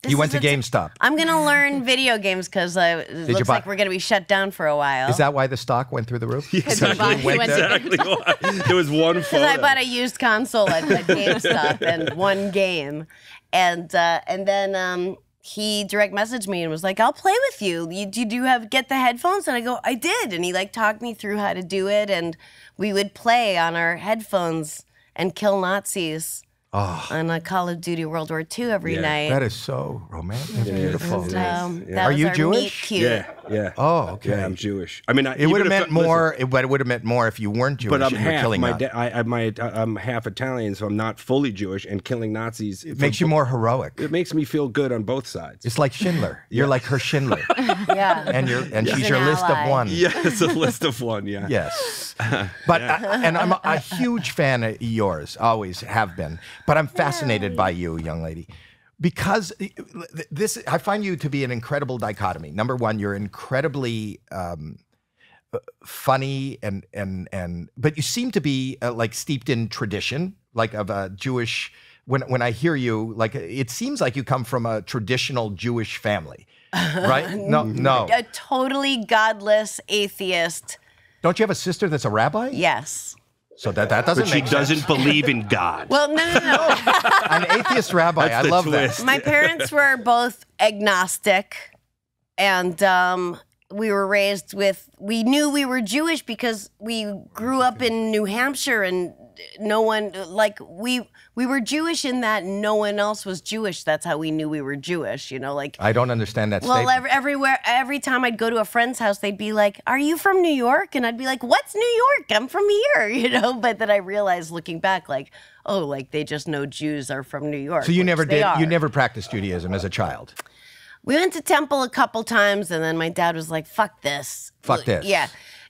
You went to GameStop. I'm going to learn video games because it looks like we're going to be shut down for a while. Is that why the stock went through the roof? Exactly why. There was one photo. Because I bought a used console at GameStop and one game. And then he direct messaged me and was like, I'll play with you. Did you get the headphones? And I go, I did. And he like talked me through how to do it. And we would play on our headphones and kill Nazis. On a Call of Duty World War II every night. That is so romantic and beautiful. That Are was you our Jewish? meet cute. Yeah. Oh, okay. Yeah, I'm Jewish. I mean, it would have meant more. But it would have meant more if you weren't Jewish. But I'm and you're half. killing I'm half Italian, so I'm not fully Jewish. And killing Nazis makes you more heroic. It makes me feel good on both sides. It's like Schindler. You're like her Schindler. Yeah. And she's your list of one. Yeah, it's a list of one. Yeah. Yes. But and I'm a huge fan of yours. Always have been. But I'm fascinated by you, young lady, because this I find you to be an incredible dichotomy. Number one, you're incredibly funny and but you seem to be like steeped in tradition, like of a Jewish. When I hear you, like it seems like you come from a traditional Jewish family, right? No. A totally godless atheist. Don't you have a sister that's a rabbi? Yes. So that doesn't But make she doesn't sense. believe in God. Well, no. An atheist rabbi. That's I the love twist. that. My parents were both agnostic, and we were raised with. We knew we were Jewish because we grew up in New Hampshire, and no one we were Jewish in that no one else was Jewish. That's how we knew we were Jewish. I don't understand that Well, statement. every time I'd go to a friend's house, they'd be like, "Are you from New York?" And I'd be like, "What's New York? I'm from here," But then I realized, looking back, like, oh, like they just know Jews are from New York. So you which never they did. are. You never practiced Judaism as a child. We went to temple a couple times, and then my dad was like, "Fuck this." Fuck this. Yeah.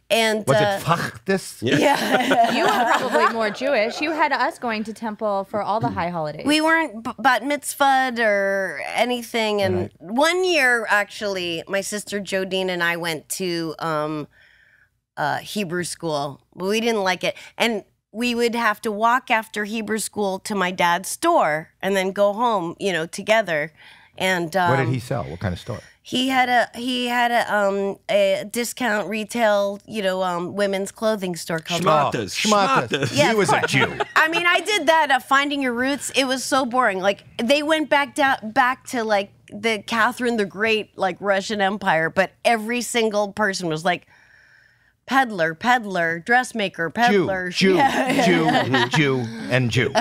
And Was it fuck this? Yeah. You were probably more Jewish. You had us going to temple for all the high holidays. We weren't bat mitzvahed or anything. And one year, actually, my sister Jodine and I went to Hebrew school, but we didn't like it. And we would have to walk after Hebrew school to my dad's store and then go home, together. And What did he sell? What kind of store? He had a discount retail, women's clothing store called Schmatas. Yeah, He of was a course. Jew. I mean, I did that. Finding Your Roots. It was so boring. Like they went back to like the Catherine the Great, like Russian Empire, but every single person was like peddler, dressmaker, peddler, Jew, Yeah. Jew, and Jew.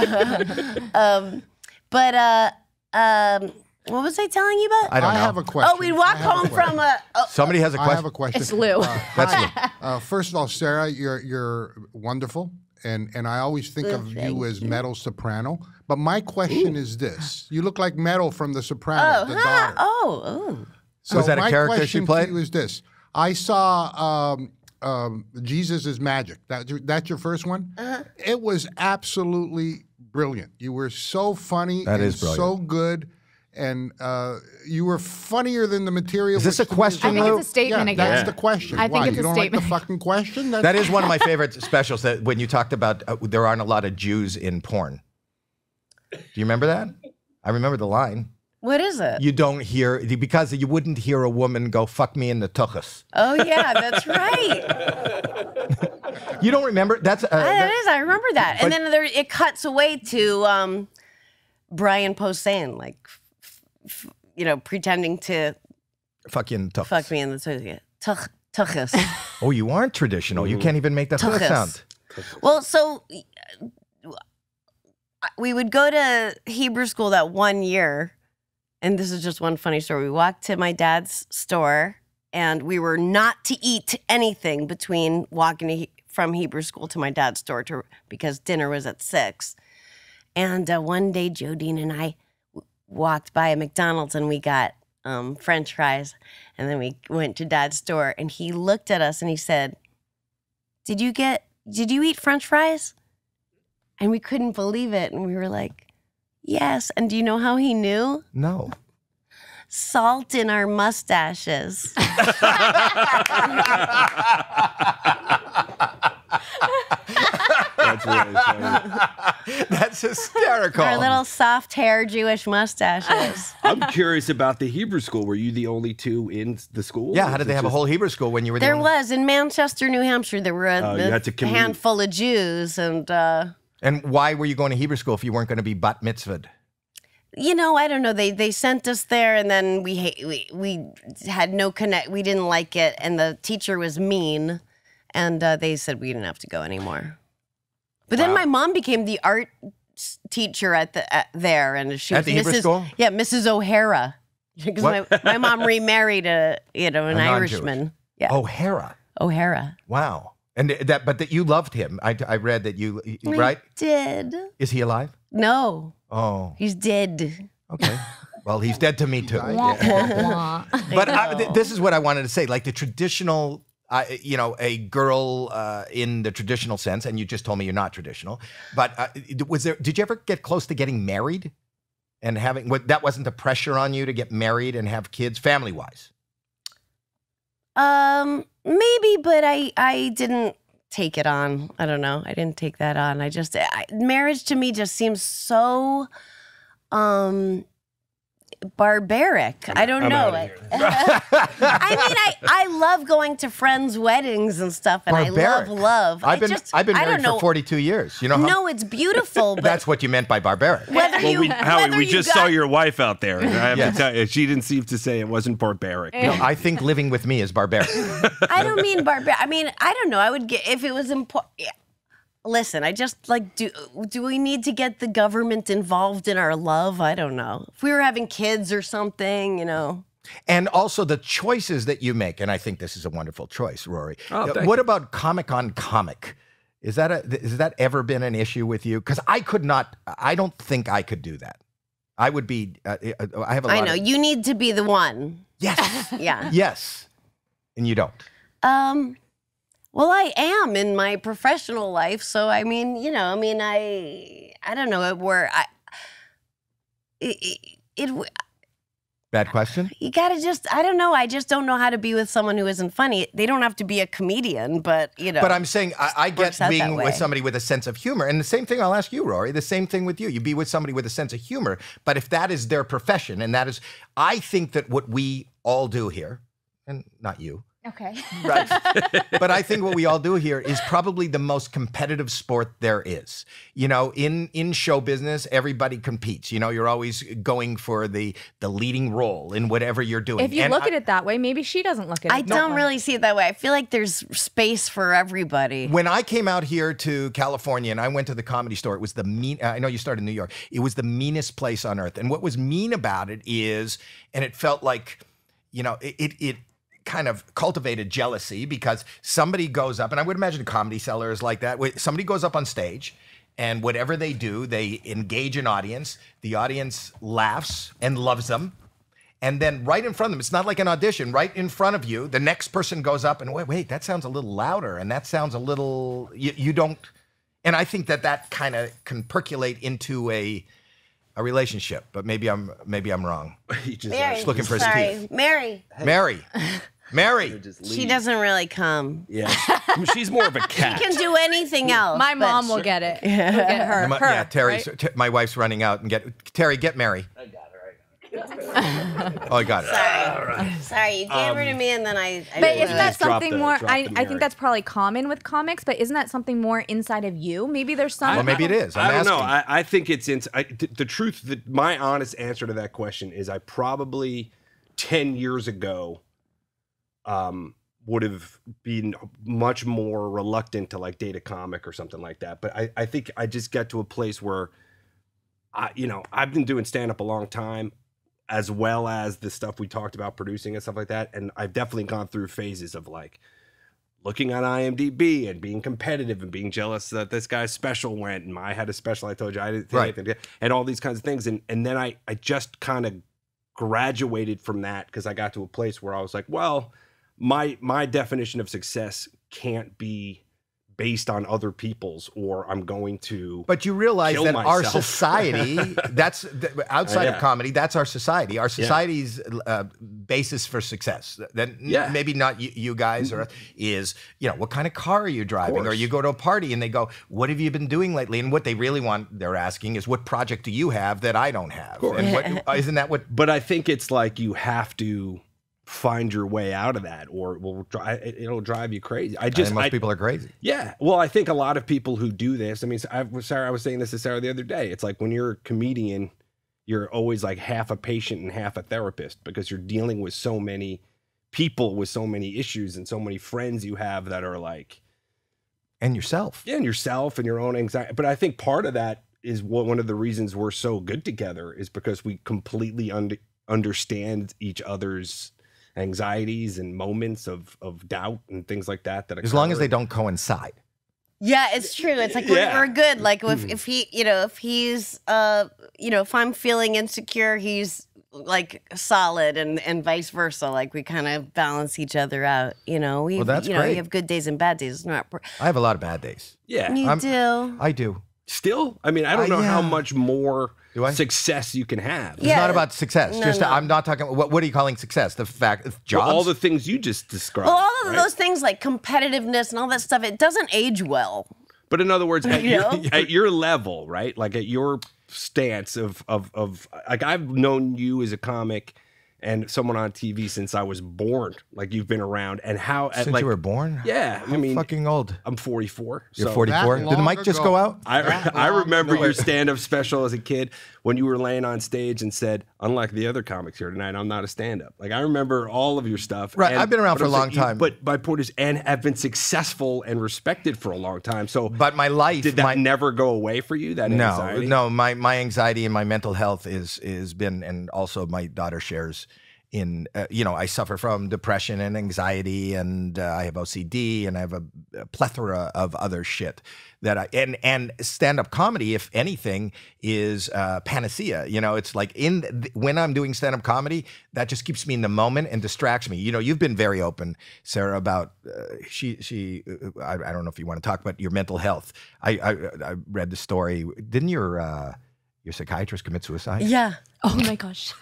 What was I telling you about? I don't know. have a question. Oh, we'd walk home from a. Somebody has a question. I have a question. It's Lou. That's Hi. First of all, Sarah, you're wonderful, and I always think of you as metal soprano. But my question is this: you look like Metal from The Sopranos, the daughter. So Was that a my character she question played? to you is this: I saw Jesus is Magic. That's your first one. It was absolutely brilliant. You were so funny That and is brilliant. so good. And you were funnier than the material. Is this a question? I think it's a statement yeah, again. That's the question. I think Why? it's You a don't statement. like the fucking question? That is one of my favorite specials. That when you talked about there aren't a lot of Jews in porn. Do you remember that? I remember the line. What is it? You don't hear because you wouldn't hear a woman go "fuck me in the tuchus." Oh yeah, that's right. You don't remember? That's that is. I remember that. And then it cuts away to Brian Posehn, like, pretending to fuck you in the tuchus. Fuck me in the tuchus. Oh, you aren't traditional. You can't even make the tuchus sound. Well, so we would go to Hebrew school that one year. And this is just one funny story. We walked to my dad's store, and we were not to eat anything between walking from Hebrew school to my dad's store because dinner was at 6. And one day, Jodine and I walked by a McDonald's, and we got French fries. And then we went to Dad's store, and he looked at us, and he said, "Did you eat French fries?" And we couldn't believe it, and we were like, "Yes." And do you know how he knew? No. Salt in our mustaches. That's really funny. That's hysterical. Our little soft hair Jewish mustaches. I'm curious about the Hebrew school. Were you the only two in the school? Yeah, how did they have a whole Hebrew school when you were There there? was in Manchester, New Hampshire. There were you had to a commute. handful of Jews, and And why were you going to Hebrew school if you weren't going to be bat mitzvahed? I don't know. They sent us there, and then we had no connect. We didn't like it, and the teacher was mean, and they said we didn't have to go anymore. But then my mom became the art teacher at there, and she At was the Hebrew school? Yeah, Mrs. O'Hara, because my mom remarried an non-Jewish. Irishman. Yeah, O'Hara. O'Hara. Wow. And that you loved him. I read that you right? I did. Is he alive? No. Oh. He's dead. Okay. Well, he's dead to me too. Wah, wah, wah. But this is what I wanted to say. Like the traditional, a girl in the traditional sense, and you just told me you're not traditional. But did you ever get close to getting married and having? That wasn't the pressure on you to get married and have kids, family wise. Maybe, but I didn't take it on. I don't know. I didn't take that on. Marriage to me just seems so barbaric. I don't know. I love going to friends' weddings and stuff, and Barbaric. I love. I've been married for 42 years. You know how? No, it's beautiful. But that's what you meant by barbaric. Howie, we just saw your wife out there. And I have Yes. to tell you, she didn't seem to say it wasn't barbaric. No, I think living with me is barbaric. I don't mean barbaric. I mean, I don't know. I would get if it was important. Yeah. Listen, I just do we need to get the government involved in our love? I don't know. If we were having kids or something, And also the choices that you make, and I think this is a wonderful choice, Rory. Oh, thank what you. about comic on comic? Is that ever been an issue with you? Because I could not. I don't think I could do that. I would be. I have a lot. I know you need to be the one. Yes. Yeah. Yes. And you don't. Well, I am in my professional life, so I mean, I don't know where Bad question. you gotta I don't know. I just don't know how to be with someone who isn't funny. They don't have to be a comedian, but But I'm saying I get works out being that way. with somebody with a sense of humor. And the same thing I'll ask you, Rory, the same thing with you. You be with somebody with a sense of humor. But if that is their profession, and that is, I think that what we all do here, and not you, Okay. right? But I think what we all do here is probably the most competitive sport there is. In show business, everybody competes. You're always going for the leading role in whatever you're doing. If you look at it that way, maybe she doesn't look at it. I don't really see it that way. I feel like there's space for everybody. When I came out here to California and I went to the Comedy Store, it was I know you started in New York. It was the meanest place on earth. And what was mean about it is, and it felt like, it kind of cultivated jealousy because somebody goes up, and I would imagine Comedy Cellar is like that. Somebody goes up on stage, and whatever they do, they engage an audience. The audience laughs and loves them. And then right in front of them, it's not like an audition, right in front of you, the next person goes up and, wait, that sounds a little louder, and that sounds a little, you don't, and I think that kind of can percolate into a a relationship, but maybe I'm wrong. Mary, looking for his teeth. Mary. Mary. She doesn't really come. Yeah, she's more of a cat. She can do anything else. My mom will get it. We'll get her. Yeah, Terry's. right? My wife's running out and Terry, get Mary. I got her. Oh, I got it. Sorry, you gave her to me, and then I But isn't that something more? I Mary. think that's probably common with comics, but isn't that something more inside of you? Maybe there's some. Well, maybe it is. I don't know. I think it's the truth. My honest answer to that question is I probably 10 years ago would have been much more reluctant to like date a comic or something like that. But I think I just got to a place where I've been doing stand-up a long time, as well as the stuff we talked about producing and stuff like that. And I've definitely gone through phases of like looking on IMDb and being competitive and being jealous that this guy's special went and I had a special. I told you I didn't think anything, and all these kinds of things. And then I just kind of graduated from that because I got to a place where I was like, well, my definition of success can't be based on other people's, or I'm going to. But you realize that our myself. society, outside of comedy, that's our society. Our society's basis for success. Then maybe not you guys, or is what kind of car are you driving, or you go to a party and they go, "What have you been doing lately?" And what they really they're asking is, "What project do you have that I don't have?" And isn't that what? But I think it's like you have to find your way out of that, or it'll drive you crazy. Most people are crazy. Yeah. Well, I think a lot of people who do this, I mean, I was saying this to Sarah the other day. It's like when you're a comedian, you're always like half a patient and half a therapist because you're dealing with so many people with so many issues and so many friends you have that are like. And yourself. Yeah, and yourself and your own anxiety. But I think part of that is one of the reasons we're so good together is because we completely understand each other's anxieties and moments of doubt and things like that. As long as they don't coincide. Yeah, it's true. It's like we're good. Like if he, if he's, if I'm feeling insecure, he's like solid, and vice versa. Like we kind of balance each other out. Well, that's great. You have good days and bad days. It's not. I have a lot of bad days. Yeah, you do. I do. Still, I mean, I don't know how much more success you can have. It's not about success. I'm not talking. What are you calling success? The fact of jobs, all the things you just described. Well, all of those things like competitiveness and all that stuff, it doesn't age well. But in other words, at your level, right? Like at your stance of like I've known you as a comic and someone on TV since I was born. Like you've been around, and how since you were born? Yeah, I mean, fucking old. I'm 44. You're 44. Did the mic just go out? I remember your stand-up special as a kid when you were laying on stage and said, "Unlike the other comics here tonight, I'm not a stand-up." Like I remember all of your stuff. Right, I've been around for a long time. But my point is, and have been successful and respected for a long time. So, but my life did that never go away for you? That anxiety? No. My anxiety and my mental health is been, and also my daughter shares. I suffer from depression and anxiety, and I have OCD, and I have a plethora of other shit that and stand-up comedy, if anything, is panacea. It's like when I'm doing stand-up comedy, that just keeps me in the moment and distracts me. You've been very open, Sarah, about I don't know if you want to talk about your mental health. I read the story. Didn't your psychiatrist commit suicide? Yeah. Oh my gosh.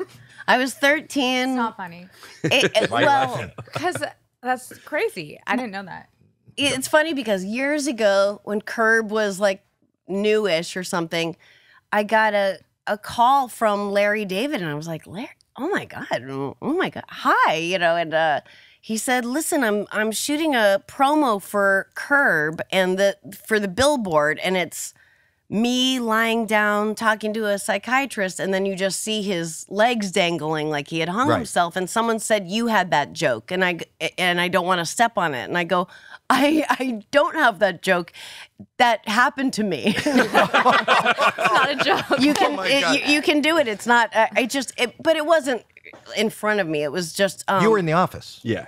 I was 13. It's not funny. Because that's crazy. I didn't know that. It's funny because years ago, when Curb was like newish or something, I got a call from Larry David, and I was like, Larry, oh my God, hi, and he said, listen, I'm shooting a promo for Curb and for the billboard, and it's me lying down talking to a psychiatrist, and then you just see his legs dangling like he had hung himself, and someone said you had that joke, and I don't want to step on it, and I go, I don't have that joke. That happened to me. It's not a joke. You can you can do it. It's not. But it wasn't in front of me. It was just. You were in the office. Yeah.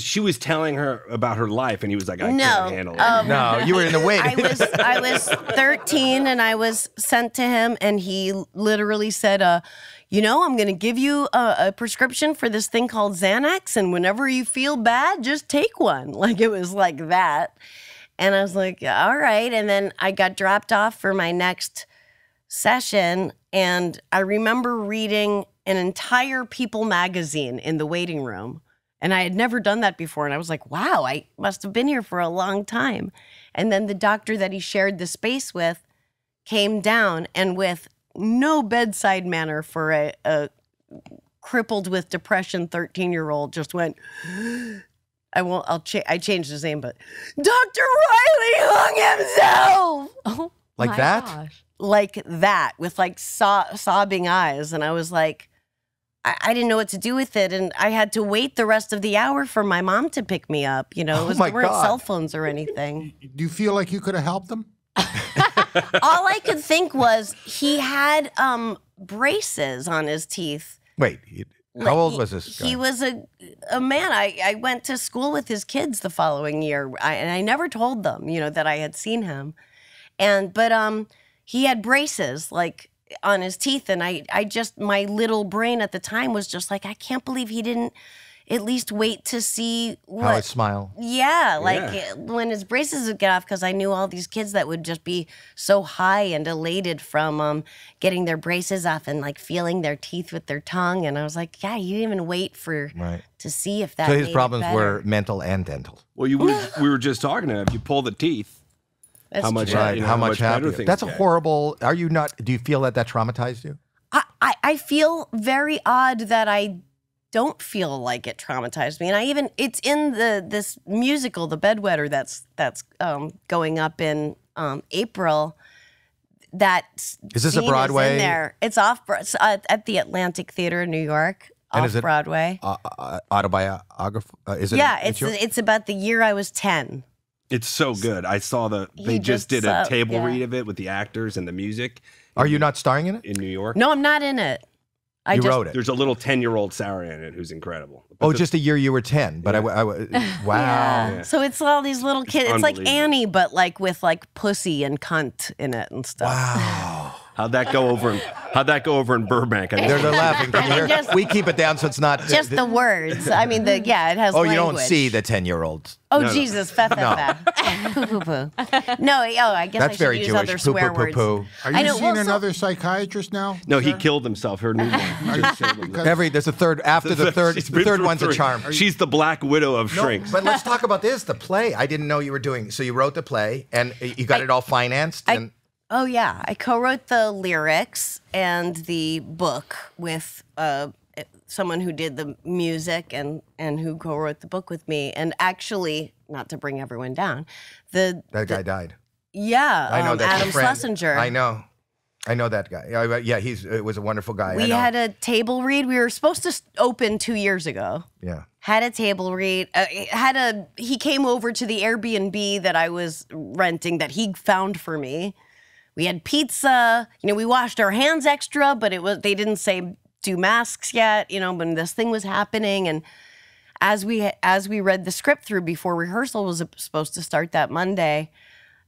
She was telling her about her life, and he was like, I can't handle it. No, you were in the waiting. I was 13, and I was sent to him, and he literally said, I'm going to give you a prescription for this thing called Xanax, and whenever you feel bad, just take one. Like, it was like that. And I was like, all right. And then I got dropped off for my next session, and I remember reading an entire People magazine in the waiting room. And I had never done that before. And I was like, wow, I must have been here for a long time. And then the doctor that he shared the space with came down, and with no bedside manner for a crippled with depression 13-year-old just went, I changed his name, but Dr. Riley hung himself. Oh, like that? Gosh. Like that, with like sobbing eyes. And I was like, I didn't know what to do with it. And I had to wait the rest of the hour for my mom to pick me up. You know, there weren't cell phones or anything. Do you feel like you could have helped him? All I could think was he had braces on his teeth. Wait, how old was this guy? He was a man. I went to school with his kids the following year, and I never told them, you know, that I had seen him. But he had braces, like, on his teeth, and I just, my little brain at the time was just like, I can't believe he didn't at least wait to see how I smile. Yeah, like when his braces would get off, because I knew all these kids that would just be so high and elated from getting their braces off and like feeling their teeth with their tongue, and I was like, yeah, you didn't even wait for to see if that. So his made problems it better. were mental and dental. Well, we were just talking about if you pull the teeth. That's how much? true. Right, You know, how much better happier. things That's a get. horrible. Are you not? Do you feel that traumatized you? I feel very odd that I don't feel like it traumatized me, and it's in this musical, The Bedwetter, that's going up in April. That Is this a scene Broadway? Is in there. It's at the Atlantic Theater in New York, And off is it Broadway. Autobiography? Is it? Yeah, it's about the year I was 10. It's so good. I saw they just did a table read of it with the actors and the music. Are you not starring in it? In New York? No, I'm not in it. You wrote it. There's a little 10-year-old Sarah in it who's incredible. Oh, just a year you were 10. But wow. Yeah. So it's all these little kids. It's like unbelievable. Annie, but like with like pussy and cunt in it and stuff. Wow. How'd that go over in Burbank? They're laughing. Can you hear? Just- We keep it down so it's not Just the words. I mean, it has Oh, language. you don't see the 10-year-olds. Oh, No, no. Jesus. Poo, poo, poo. No, I guess That's I should very use Jewish. other Poo, swear poo, poo, words. poo. Are I you know, seeing well, so- another psychiatrist now? No, he killed himself. Her new one. Just killed him. There's a third. After the third, She's the been third through one's a three. charm. She's the Black Widow of No, shrinks. but let's talk about this. The play. I didn't know you were doing. So you wrote the play, and you got it all financed. And Oh, yeah. I co-wrote the lyrics and the book with someone who did the music and who co-wrote the book with me. And actually, not to bring everyone down, that guy died. Yeah, I know that Adam Schlesinger. I know that guy. Yeah, it was a wonderful guy. We had a table read. We were supposed to open 2 years ago. Yeah. Had a table read. He came over to the Airbnb that I was renting that he found for me. We had pizza. You know, we washed our hands extra, but they didn't say do masks yet. You know, when this thing was happening, and as we read the script through before rehearsal was supposed to start that Monday,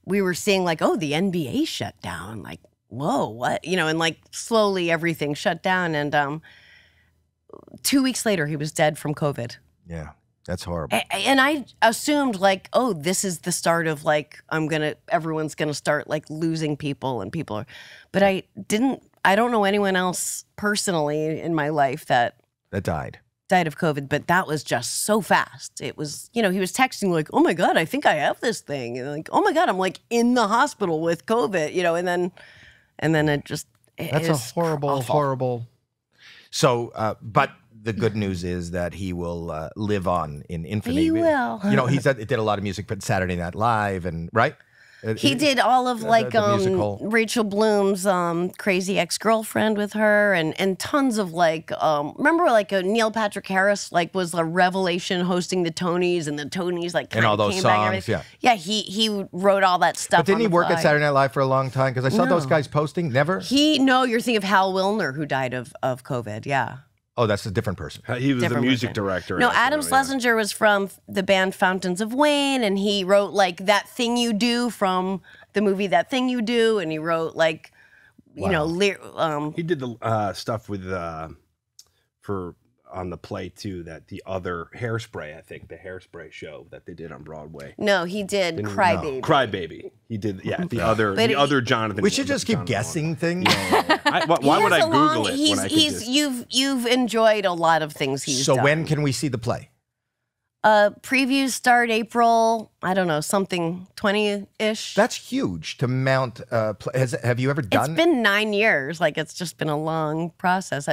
we were seeing like, oh, the NBA shut down. Like, whoa, what? You know, and like slowly everything shut down. And 2 weeks later, he was dead from COVID. Yeah, that's horrible. And I assumed like, oh, this is the start of like, everyone's gonna start like losing people and people are, but I don't know anyone else personally in my life that died of COVID, but that was just so fast. It was, you know, he was texting like, oh my God, I think I have this thing. And like, oh my God, I'm like in the hospital with COVID, you know, and then it just, That's a horrible. So, but the good news is that he will live on in infamy. He will. You know, he did a lot of music for Saturday Night Live, and right? He did all of like the musical. Rachel Bloom's Crazy Ex-Girlfriend with her, and tons of like remember like Neil Patrick Harris like was a revelation hosting the Tonys, and the Tonys like And all kinda those came back and songs, everything. Yeah, he wrote all that stuff. But didn't on he the work at fly. Saturday Night Live for a long time? Because I saw those guys posting. Never. No, you're thinking of Hal Wilner, who died of COVID. Yeah. Oh, that's a different person. He was Different the music person. director. No, also, Adam yeah. Schlesinger was from the band Fountains of Wayne, and he wrote like That Thing You Do from the movie That Thing You Do, and he wrote like, you know, He did the stuff with for on the play too. That the other Hairspray, I think the Hairspray show that they did on Broadway. No, he did Crybaby. Crybaby. He did, the other Jonathan. We should just keep guessing things. Why would I Google it when I could just... You've enjoyed a lot of things he's done. So when can we see the play? Previews start April, I don't know, something 20-ish. That's huge to mount. Have you ever done? It's been 9 years. Like, it's just been a long process.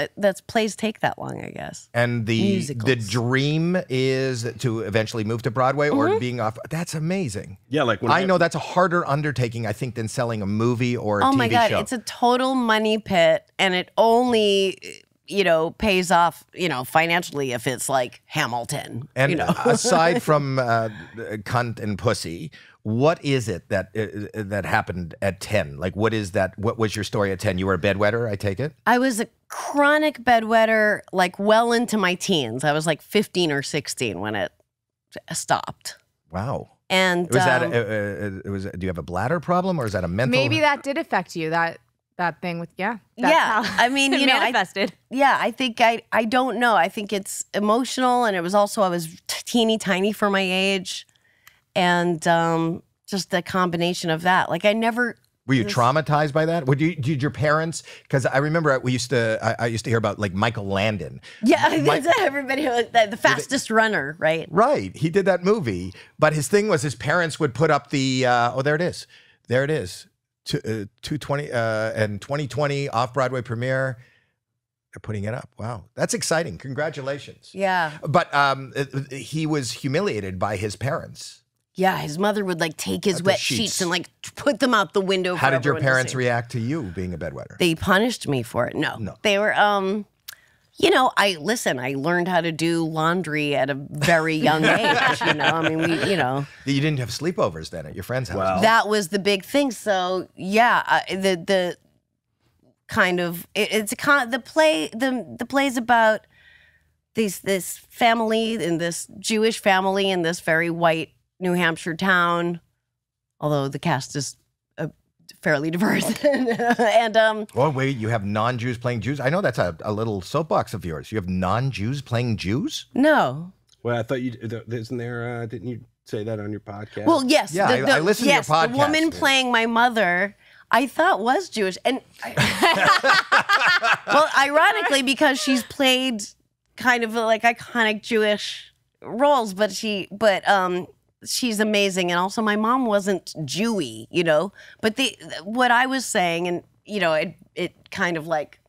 Plays take that long, I guess. And the dream is to eventually move to Broadway or being off. That's amazing. Yeah, like when I know that's a harder undertaking, I think, than selling a movie or a TV show. Oh my God, it's a total money pit, and it only pays off, financially if it's like Hamilton. And aside from cunt and pussy, what is it that happened at 10? Like, what is that? What was your story at 10? You were a bedwetter, I take it? I was a chronic bedwetter, like well into my teens. I was like 15 or 16 when it stopped. Wow. And do you have a bladder problem or is that a mental? Maybe that did affect you. That thing with that's I mean, it manifested. I think I don't know. I think it's emotional, and it was also I was teeny tiny for my age, and just the combination of that. Like I never. Were you traumatized by that? Did your parents? Because I remember I used to hear about like Michael Landon. Yeah, everybody the fastest runner, right? Right, he did that movie, but his thing was his parents would put up the there it is. 220 and 2020 off-Broadway premiere. They're putting it up. Wow. That's exciting. Congratulations. Yeah. But he was humiliated by his parents. Yeah, his mother would like take his wet sheets and like put them out the window. How did your parents react to you being a bedwetter? They punished me for it. No. They were I learned how to do laundry at a very young age, I mean, You didn't have sleepovers then at your friend's house. Wow. That was the big thing. So, yeah, the kind of the play's about this family and this Jewish family in this very white New Hampshire town, although the cast is fairly diverse. And well, wait, you have non-Jews playing Jews? I know that's a little soapbox of yours. You have non-Jews playing Jews? No. Well, I thought isn't there, didn't you say that on your podcast? Well, yes. Yeah, I listened to your podcast. The woman playing my mother, I thought was Jewish. And well, ironically, because she's played kind of like iconic Jewish roles, but she's amazing. And also my mom wasn't Jewy, but what I was saying, and it kind of like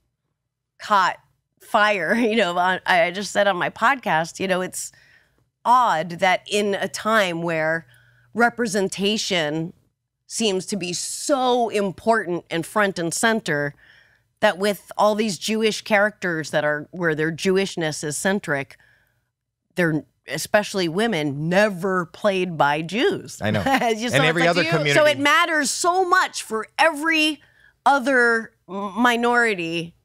caught fire, I just said on my podcast, it's odd that in a time where representation seems to be so important and front and center, that with all these Jewish characters where their Jewishness is centric, they're especially women, never played by Jews. I know. And every other community. So it matters so much for every other minority,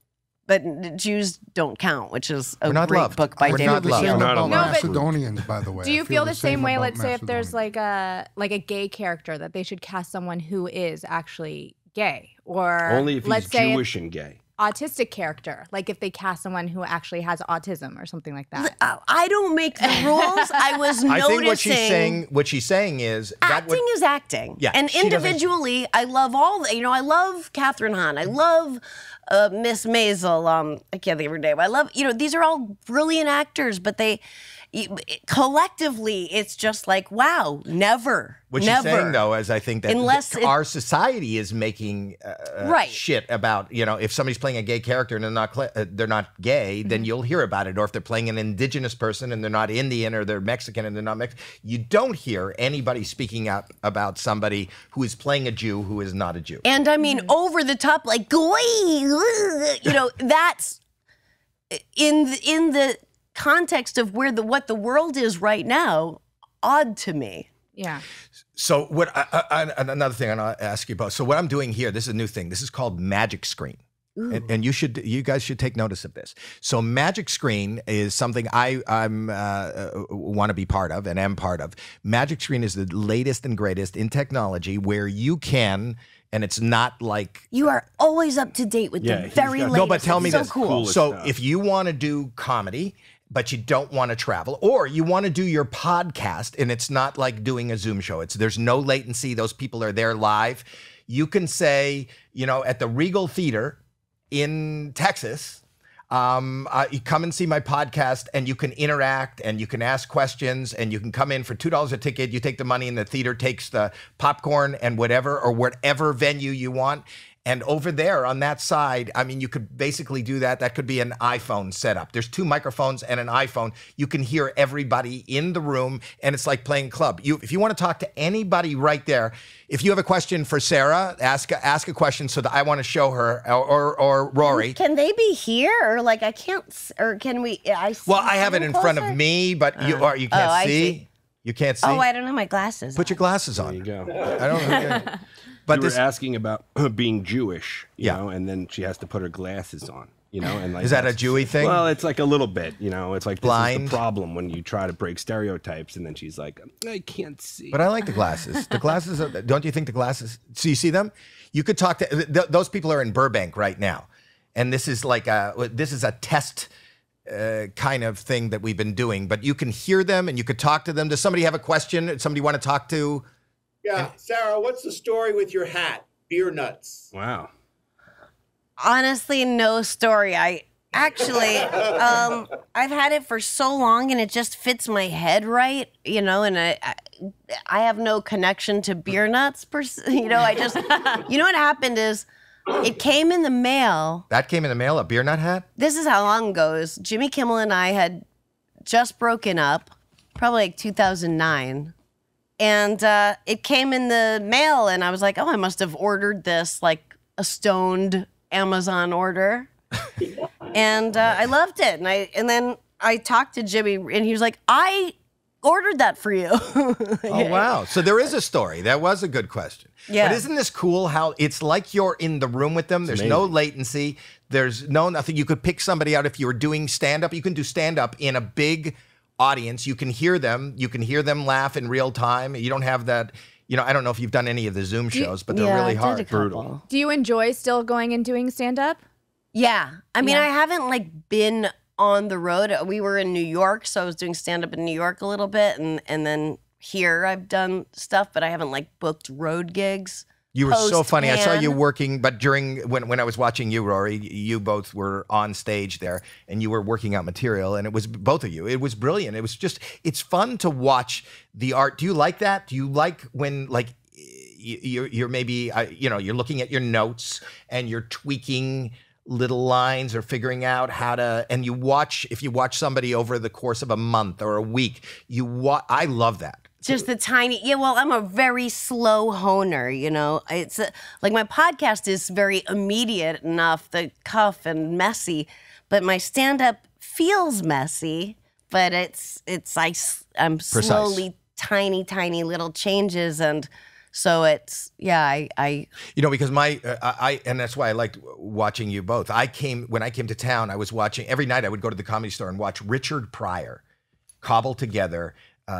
but Jews don't count, which is a great book by David Shield. About Macedonians, by the way. Do you feel the same way? Let's say if there's like a gay character, that they should cast someone who is actually gay, or only if he's Jewish and gay. Autistic character, like if they cast someone who actually has autism or something like that. I don't make the rules. I was noticing. I think what she's saying is acting is acting. Yeah, and individually, I love all. I love Catherine Hahn. I love Miss Maisel. I can't think of her name. I love. These are all brilliant actors, but they collectively, it's just like, wow, never. What she's saying, though, is I think that our society is making shit about, if somebody's playing a gay character and they're not gay, then you'll hear about it. Or if they're playing an indigenous person and they're not Indian, or they're Mexican and they're not Mexican, you don't hear anybody speaking up about somebody who is playing a Jew who is not a Jew. And I mean, over the top, like, that's in the context of what the world is right now, odd to me. Yeah. So what? Another thing I'll ask you about. So what I'm doing here, this is a new thing. This is called Magic Screen. And you guys should take notice of this. So Magic Screen is something I'm want to be part of and am part of. Magic Screen is the latest and greatest in technology, where you can. And it's not like... You are always up to date with the very latest. No, but tell me this. this. So cool. So if you want to do comedy but you don't want to travel, or you want to do your podcast and it's not like doing a Zoom show. There's no latency. Those people are there live. You can say, at the Regal Theater in Texas, you come and see my podcast, and you can interact and you can ask questions, and you can come in for $2 a ticket. You take the money and the theater takes the popcorn and whatever, or whatever venue you want. And over there on that side, you could basically do that. That could be an iPhone setup. There's 2 microphones and an iPhone. You can hear everybody in the room, and it's like playing club. If you want to talk to anybody right there, if you have a question for Sarah, ask a question so that I want to show her, or Rory. Can they be here, or I can't, or can we? I have it in front of me, but you can't see. You can't see. Oh, I don't have my glasses. Put your glasses on. There you go. I don't know. But you were asking about being Jewish, you know, and then she has to put her glasses on, and is that a Jewy thing? Well, it's like a little bit, it's like blind. This is the problem when you try to break stereotypes, and then she's like, I can't see. But I like the glasses. The glasses, don't you think the glasses? So you see them? You could talk to those people are in Burbank right now, and this is a test kind of thing that we've been doing. But you can hear them and you could talk to them. Does somebody have a question? Somebody want to talk to? Yeah, Sarah, what's the story with your hat? Beer nuts. Wow. Honestly, no story. I actually, I've had it for so long, and it just fits my head right, and I have no connection to beer nuts. I just, what happened is, it came in the mail. That came in the mail, a beer nut hat? This is how long ago it goes. Jimmy Kimmel and I had just broken up, probably 2009. And it came in the mail, and I was like, oh, I must have ordered this like a stoned Amazon order. And I loved it. And then I talked to Jimmy, and he was like, I ordered that for you. Oh, wow. So there is a story. That was a good question. Yeah. But isn't this cool how it's like you're in the room with them? There's no latency. There's nothing. You could pick somebody out if you were doing stand-up. You can do stand-up in a big audience. You can hear them. You can hear them laugh in real time. You don't have that. I don't know if you've done any of the Zoom shows, but they're really hard. Brutal. Do you enjoy still going and doing stand-up? Yeah. I mean, I haven't been on the road. We were in New York, so I was doing stand-up in New York a little bit, and then here I've done stuff, but I haven't booked road gigs. You were so funny. I saw you working, but during when I was watching you, Rory, you both were on stage there, and you were working out material, and it was both of you. It was brilliant. It was it's fun to watch the art. Do you like that? Do you like when you're maybe you're looking at your notes and you're tweaking little lines or figuring out how to, and if you watch somebody over the course of a month or a week, I love that. Just the tiny, well, I'm a very slow honer, It's my podcast is very immediate and off the cuff and messy, but my stand-up feels messy, but I'm slowly tiny little changes, and so it's, I because and that's why I liked watching you both. When I came to town, I was watching, every night I would go to the Comedy Store and watch Richard Pryor cobble together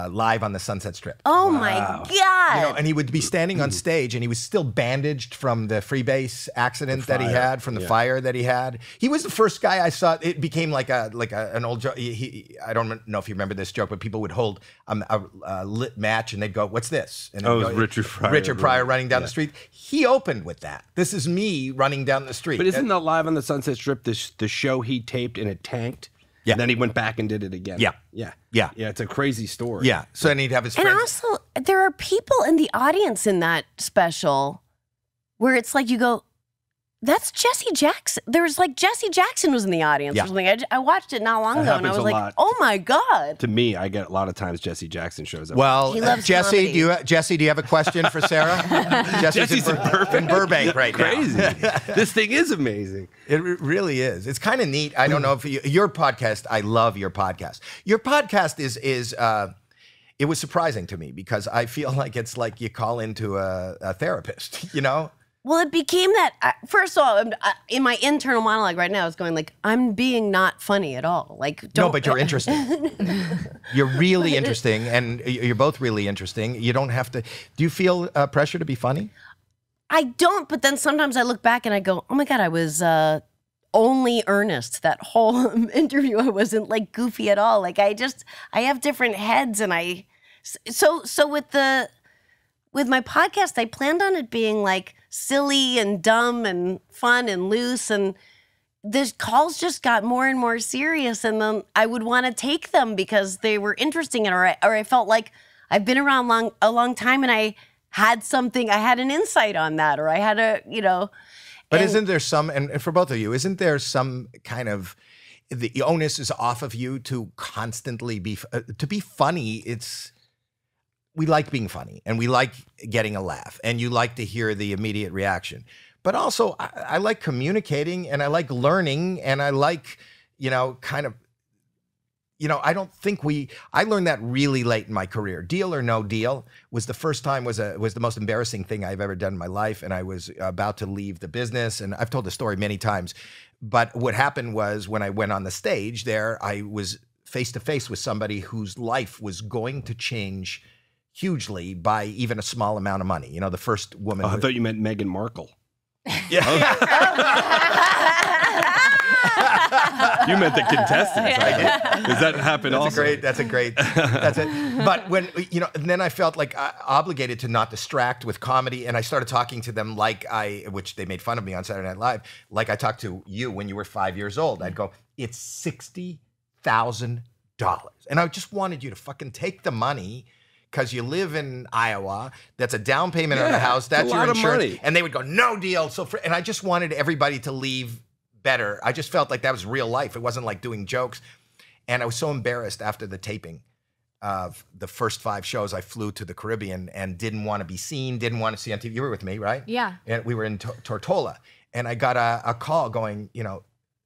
live on the Sunset Strip. Oh my God. And he would be standing on stage, and he was still bandaged from the freebase accident that he had, from the fire that he had. He was the first guy I saw. It became like an old joke. I don't know if you remember this joke, but people would hold a lit match, and they'd go, "What's this?" And it was Richard Pryor. Richard Pryor running down the street. He opened with that. This is me running down the street. But isn't that live on the Sunset Strip the show he taped and it tanked? Yeah. And then he went back and did it again. Yeah. It's a crazy story. Yeah. So then he'd have his friends. And also, there are people in the audience in that special where it's like you go, that's Jesse Jackson. There was Jesse Jackson was in the audience or something. I watched it not long ago, and I was like, oh my God. To me, I get a lot of times Jesse Jackson shows up. Well, Jesse, do you have a question for Sarah? Jesse's in Burbank right now. Crazy. This thing is amazing. It really is. It's kind of neat. I don't know if your podcast, I love your podcast. Your podcast is it was surprising to me because I feel like it's like you call into a therapist, Well, it became that. First of all, in my internal monologue right now, I was going I'm being not funny at all. No, but you're interesting. You're really interesting, and you're both really interesting. You don't have to. Do you feel pressure to be funny? I don't, but then sometimes I look back and I go, oh my God, I was only earnest that whole interview. I wasn't like goofy at all. Like I have different heads, and so with my podcast, I planned on it being like silly and dumb and fun and loose, and the calls just got more and more serious, and then I would want to take them because they were interesting, or I felt like I've been around a long time, and I had an insight on that, or I had But isn't there some, and for both of you, isn't there some kind of, the onus is off of you to constantly be funny? We like being funny, and we like getting a laugh, and you like to hear the immediate reaction. But also, I like communicating, and I like learning, and I like, I don't think I learned that really late in my career. Deal or No Deal was the most embarrassing thing I've ever done in my life. And I was about to leave the business. And I've told the story many times. But what happened was, when I went on the stage there, I was face to face with somebody whose life was going to change hugely by even a small amount of money. The first woman. Oh, I thought you meant Meghan Markle. Yeah. You meant the contestants. Does that happen also? That's it. But when, and then I felt like obligated to not distract with comedy. And I started talking to them which they made fun of me on Saturday Night Live, like I talked to you when you were 5 years old. I'd go, it's $60,000. And I just wanted you to fucking take the money, because you live in Iowa. That's a down payment on the house. That's your insurance. Money. And they would go, no deal. And I just wanted everybody to leave better. I just felt like that was real life. It wasn't like doing jokes. And I was so embarrassed after the taping of the first 5 shows. I flew to the Caribbean and didn't want to be seen, didn't want to see on TV. You were with me, right? Yeah. And we were in Tortola. And I got a call going,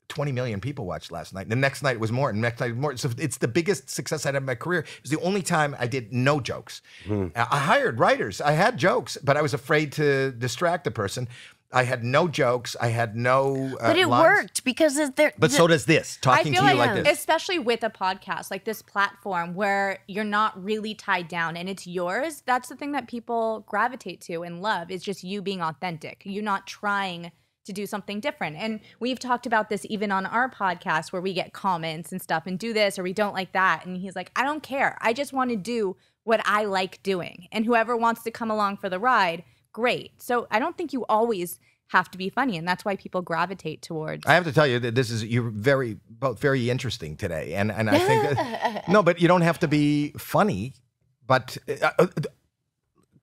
20 million people watched last night. The next night it was more, and the next night more. So it's the biggest success I'd had in my career. It was the only time I did no jokes. I hired writers. I had jokes, but I was afraid to distract the person. I had no jokes. I had no But it lines. Worked because But so does this, talking to you like this. Especially with a podcast, like this platform where you're not really tied down and it's yours. That's the thing that people gravitate to and love, is just you being authentic. You're not trying to do something different. And we've talked about this even on our podcast, where we get comments and stuff and do this or we don't like that. And he's like, I don't care. I just want to do what I like doing. And whoever wants to come along for the ride, great. So I don't think you always have to be funny. And that's why people gravitate towards. I have to tell you that you're both very interesting today. And I think, no, but you don't have to be funny, but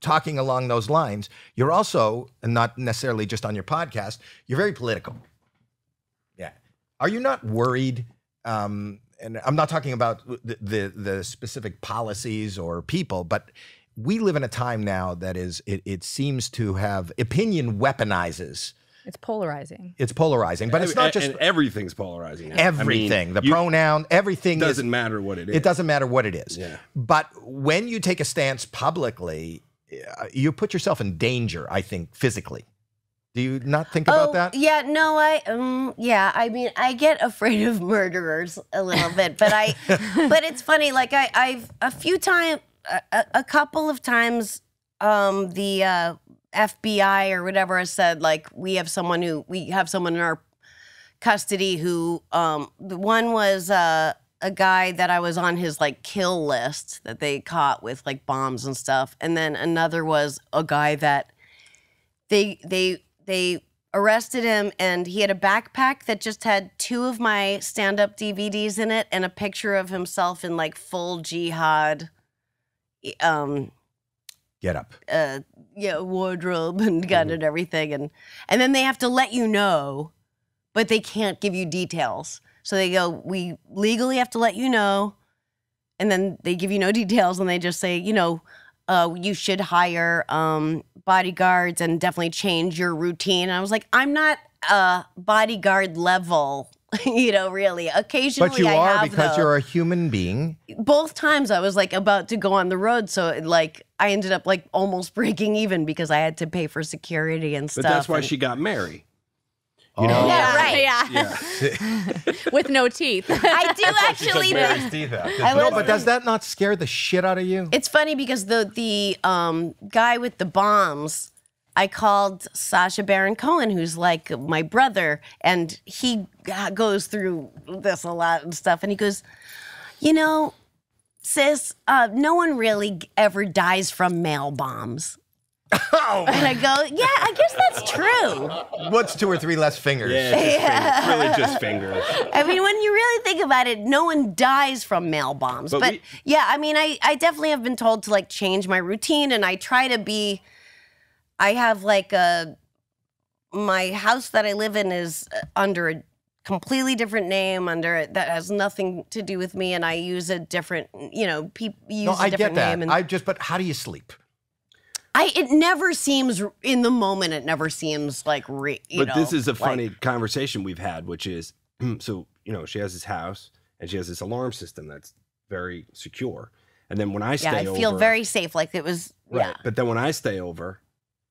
talking along those lines, you're also, not necessarily just on your podcast, you're very political. Yeah. Are you not worried? And I'm not talking about the specific policies or people, but we live in a time now that it seems to have opinion weaponizes. It's polarizing. It's polarizing, but it's not just. And everything's polarizing now. Everything. The pronoun, everything. Doesn't matter what it is. It doesn't matter what it is. Yeah. But when you take a stance publicly, you put yourself in danger, I think, physically. Do you not think about that? Yeah, no, I mean, I get afraid of murderers a little bit, but but it's funny, like I've a couple of times, the FBI or whatever has said, like, we have someone in our custody who, the one was a guy that I was on his like kill list that they caught with like bombs and stuff. And then another was a guy that they arrested him, and he had a backpack that just had 2 of my stand-up DVDs in it and a picture of himself in like full jihad get up. Wardrobe and gun and everything. And then they have to let you know, but they can't give you details. So they go, we legally have to let you know. And then they give you no details, and they just say, you should hire bodyguards and definitely change your routine. And I was like, I'm not bodyguard level, really. Occasionally but you I are, have, because though. You're a human being. Both times I was like about to go on the road, so like I ended up like almost breaking even because I had to pay for security and stuff. But that's why she got Mary. Yeah, right. Yeah. With no teeth. I do actually. No, but does that not scare the shit out of you? It's funny because the guy with the bombs, I called Sacha Baron Cohen, who's like my brother, and he goes through this a lot and stuff. And he goes, you know, sis, no one really ever dies from mail bombs. Oh. And I go, yeah, I guess that's true. What's 2 or 3 less fingers? Yeah, really just fingers. I mean, when you really think about it, no one dies from mail bombs. But yeah, I mean, I definitely have been told to like change my routine, and I try to be. I have like my house that I live in is under a completely different name, that has nothing to do with me, and I use a different, use a different name. I get that. But how do you sleep? It never seems in the moment. It never seems like this is a funny conversation we've had, which is so she has this house and she has this alarm system that's very secure, and then when I stay over, I feel very safe. Like it was right. Yeah. But then when I stay over,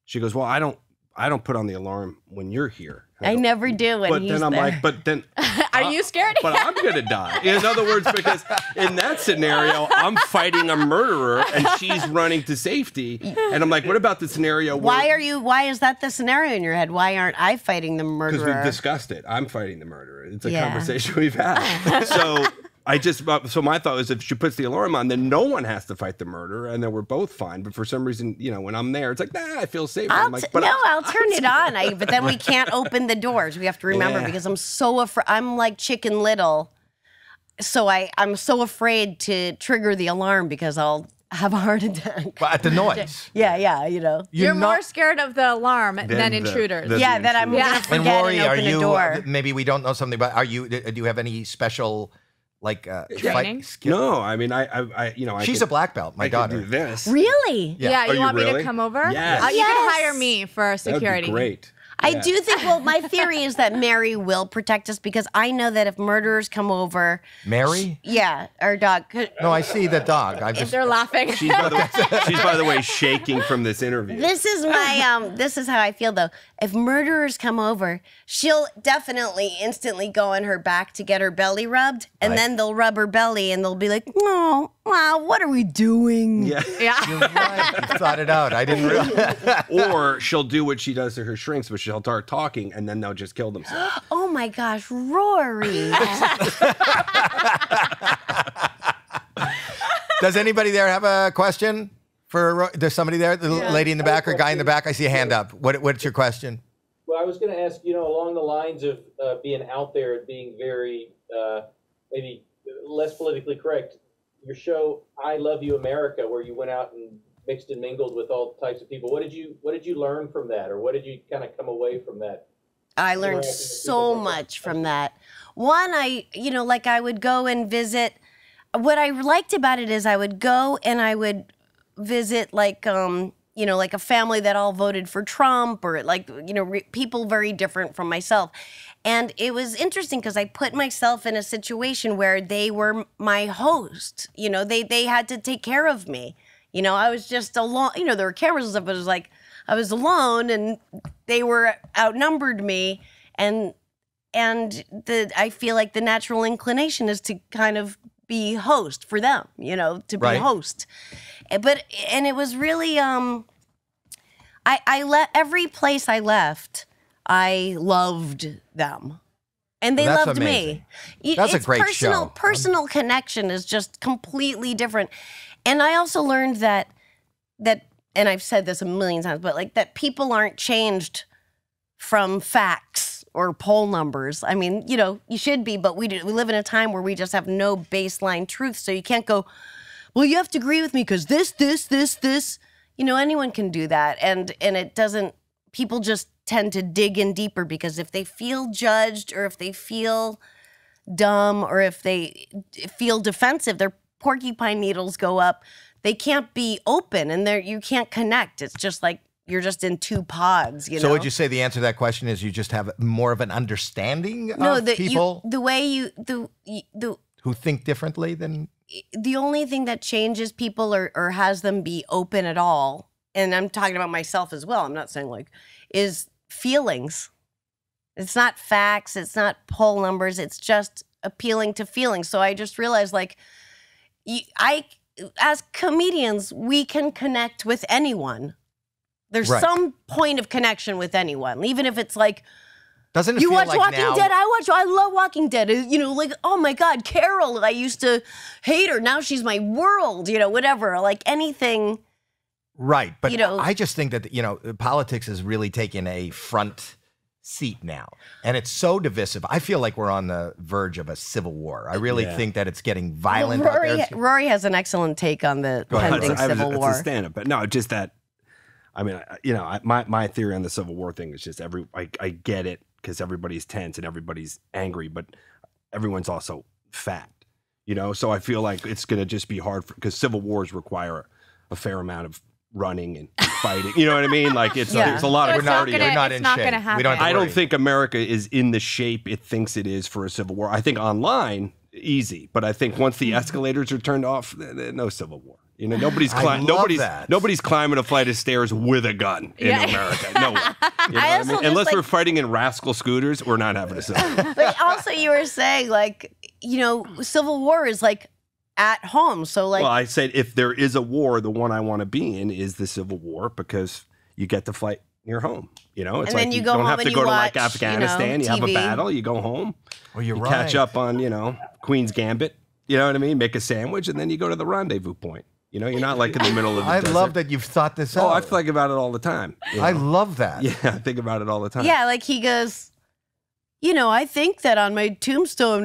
she goes, "Well, I don't put on the alarm when you're here." I never do when he's there. But then I'm like, but then are you scared? But I'm gonna die. In other words, because in that scenario, I'm fighting a murderer and she's running to safety. And I'm like, what about the scenario where why is that the scenario in your head? Why aren't I fighting the murderer? Because we've discussed it. I'm fighting the murderer. It's a conversation we've had. So my thought was if she puts the alarm on, then no one has to fight the murderer, and then we're both fine. But for some reason, when I'm there, it's like, nah, I feel safe. I'll turn it on. But then we can't open the doors. We have to remember because I'm so afraid. I'm like Chicken Little, so I'm so afraid to trigger the alarm because I'll have a heart attack. But at the noise. Yeah, You're more scared of the alarm than intruders. That I'm gonna forget and Rory, and open a door. Maybe we don't know something, but do you have any special? Like training? No, I mean, I she's a black belt. My daughter. Can do this. Really? Yeah. You want me to come over? Yes. You can hire me for security. That'd be great. I do think, my theory is that Mary will protect us because I know that if murderers come over. Mary? Yeah, our dog. No, I see the dog. If they're laughing. She's by the way, shaking from this interview. This is this is how I feel though. If murderers come over, she'll definitely instantly go on her back to get her belly rubbed, and then they'll rub her belly and they'll be like, oh, wow, what are we doing? Yeah. You're right. You thought it out. I didn't realize. Or she'll do what she does to her shrinks, but she'll start talking and then they'll just kill themselves. Oh my gosh, Rory. Does anybody there have a question? There's somebody there, the lady in the back or guy in the back? I see a hand up. What's your question? Well, I was going to ask, along the lines of being out there and being very, maybe less politically correct, your show, I Love You America, where you went out and mixed and mingled with all types of people. What did you learn from that? Or what did you kind of come away from that? I learned so much from that. One, I would go and visit. What I liked about it is I would go and I would visit like a family that all voted for Trump or people very different from myself. And it was interesting because I put myself in a situation where they were my host. They had to take care of me. I was just alone. There were cameras and stuff, but it was like I was alone and they were outnumbered me. And I feel like the natural inclination is to kind of be host for them, to be host. But it was really every place I left, I loved them. And they loved amazing. Me. That's a great show. Personal connection is just completely different. And I also learned that and I've said this a million times, but that people aren't changed from facts or poll numbers. I mean, you should be, but we live in a time where we just have no baseline truth. So you can't go, well, you have to agree with me because this. Anyone can do that. And it doesn't, people just tend to dig in deeper because if they feel judged or if they feel dumb or if they feel defensive, their porcupine needles go up. They can't be open and you can't connect. It's just like you're just in two pods, So would you say the answer to that question is you just have more of an understanding of people? Who think differently than... The only thing that changes people or has them be open at all, and I'm talking about myself as well, I'm not saying is feelings. It's not facts, it's not poll numbers, it's just appealing to feelings. So I just realized as comedians, we can connect with anyone. There's Right. some point of connection with anyone, even if it's like, Doesn't it you feel watch like Walking now, Dead? I love Walking Dead. You know, like, oh my God, Carol, I used to hate her. Now she's my world, you know, whatever. Like anything. Right. But you know, I just think that, politics is really taking a front seat now. And it's so divisive. I feel like we're on the verge of a civil war. I really think that it's getting violent out there. Rory has an excellent take on the pending civil war. It's a stand-up, but no, just that. I mean, my theory on the Civil War thing is just I get it because everybody's tense and everybody's angry, but everyone's also fat, So I feel like it's going to just be hard because civil wars require a fair amount of running and fighting. You know what I mean? Like it's a lot of cardio. We're not in shape. We don't. I don't think America is in the shape it thinks it is for a civil war. I think online easy, but I think once the escalators are turned off, no civil war. Nobody's climbing a flight of stairs with a gun in America. No way. Unless we're fighting in rascal scooters, we're not having a civil war. But also, you were saying civil war is like at home. So like, well, I said if there is a war, the one I want to be in is the Civil War because you get to fight near home. It's and like then you go don't home have to and go you to watch, like Afghanistan. You have a TV. battle. You go home. Well, you're you right. Catch up on Queen's Gambit. You know what I mean? Make a sandwich and then you go to the rendezvous point. You're not like in the middle of the desert. love that you've thought this out. Oh, I think about it all the time. I love that. Yeah, I think about it all the time. Yeah, like he goes, I think that on my tombstone,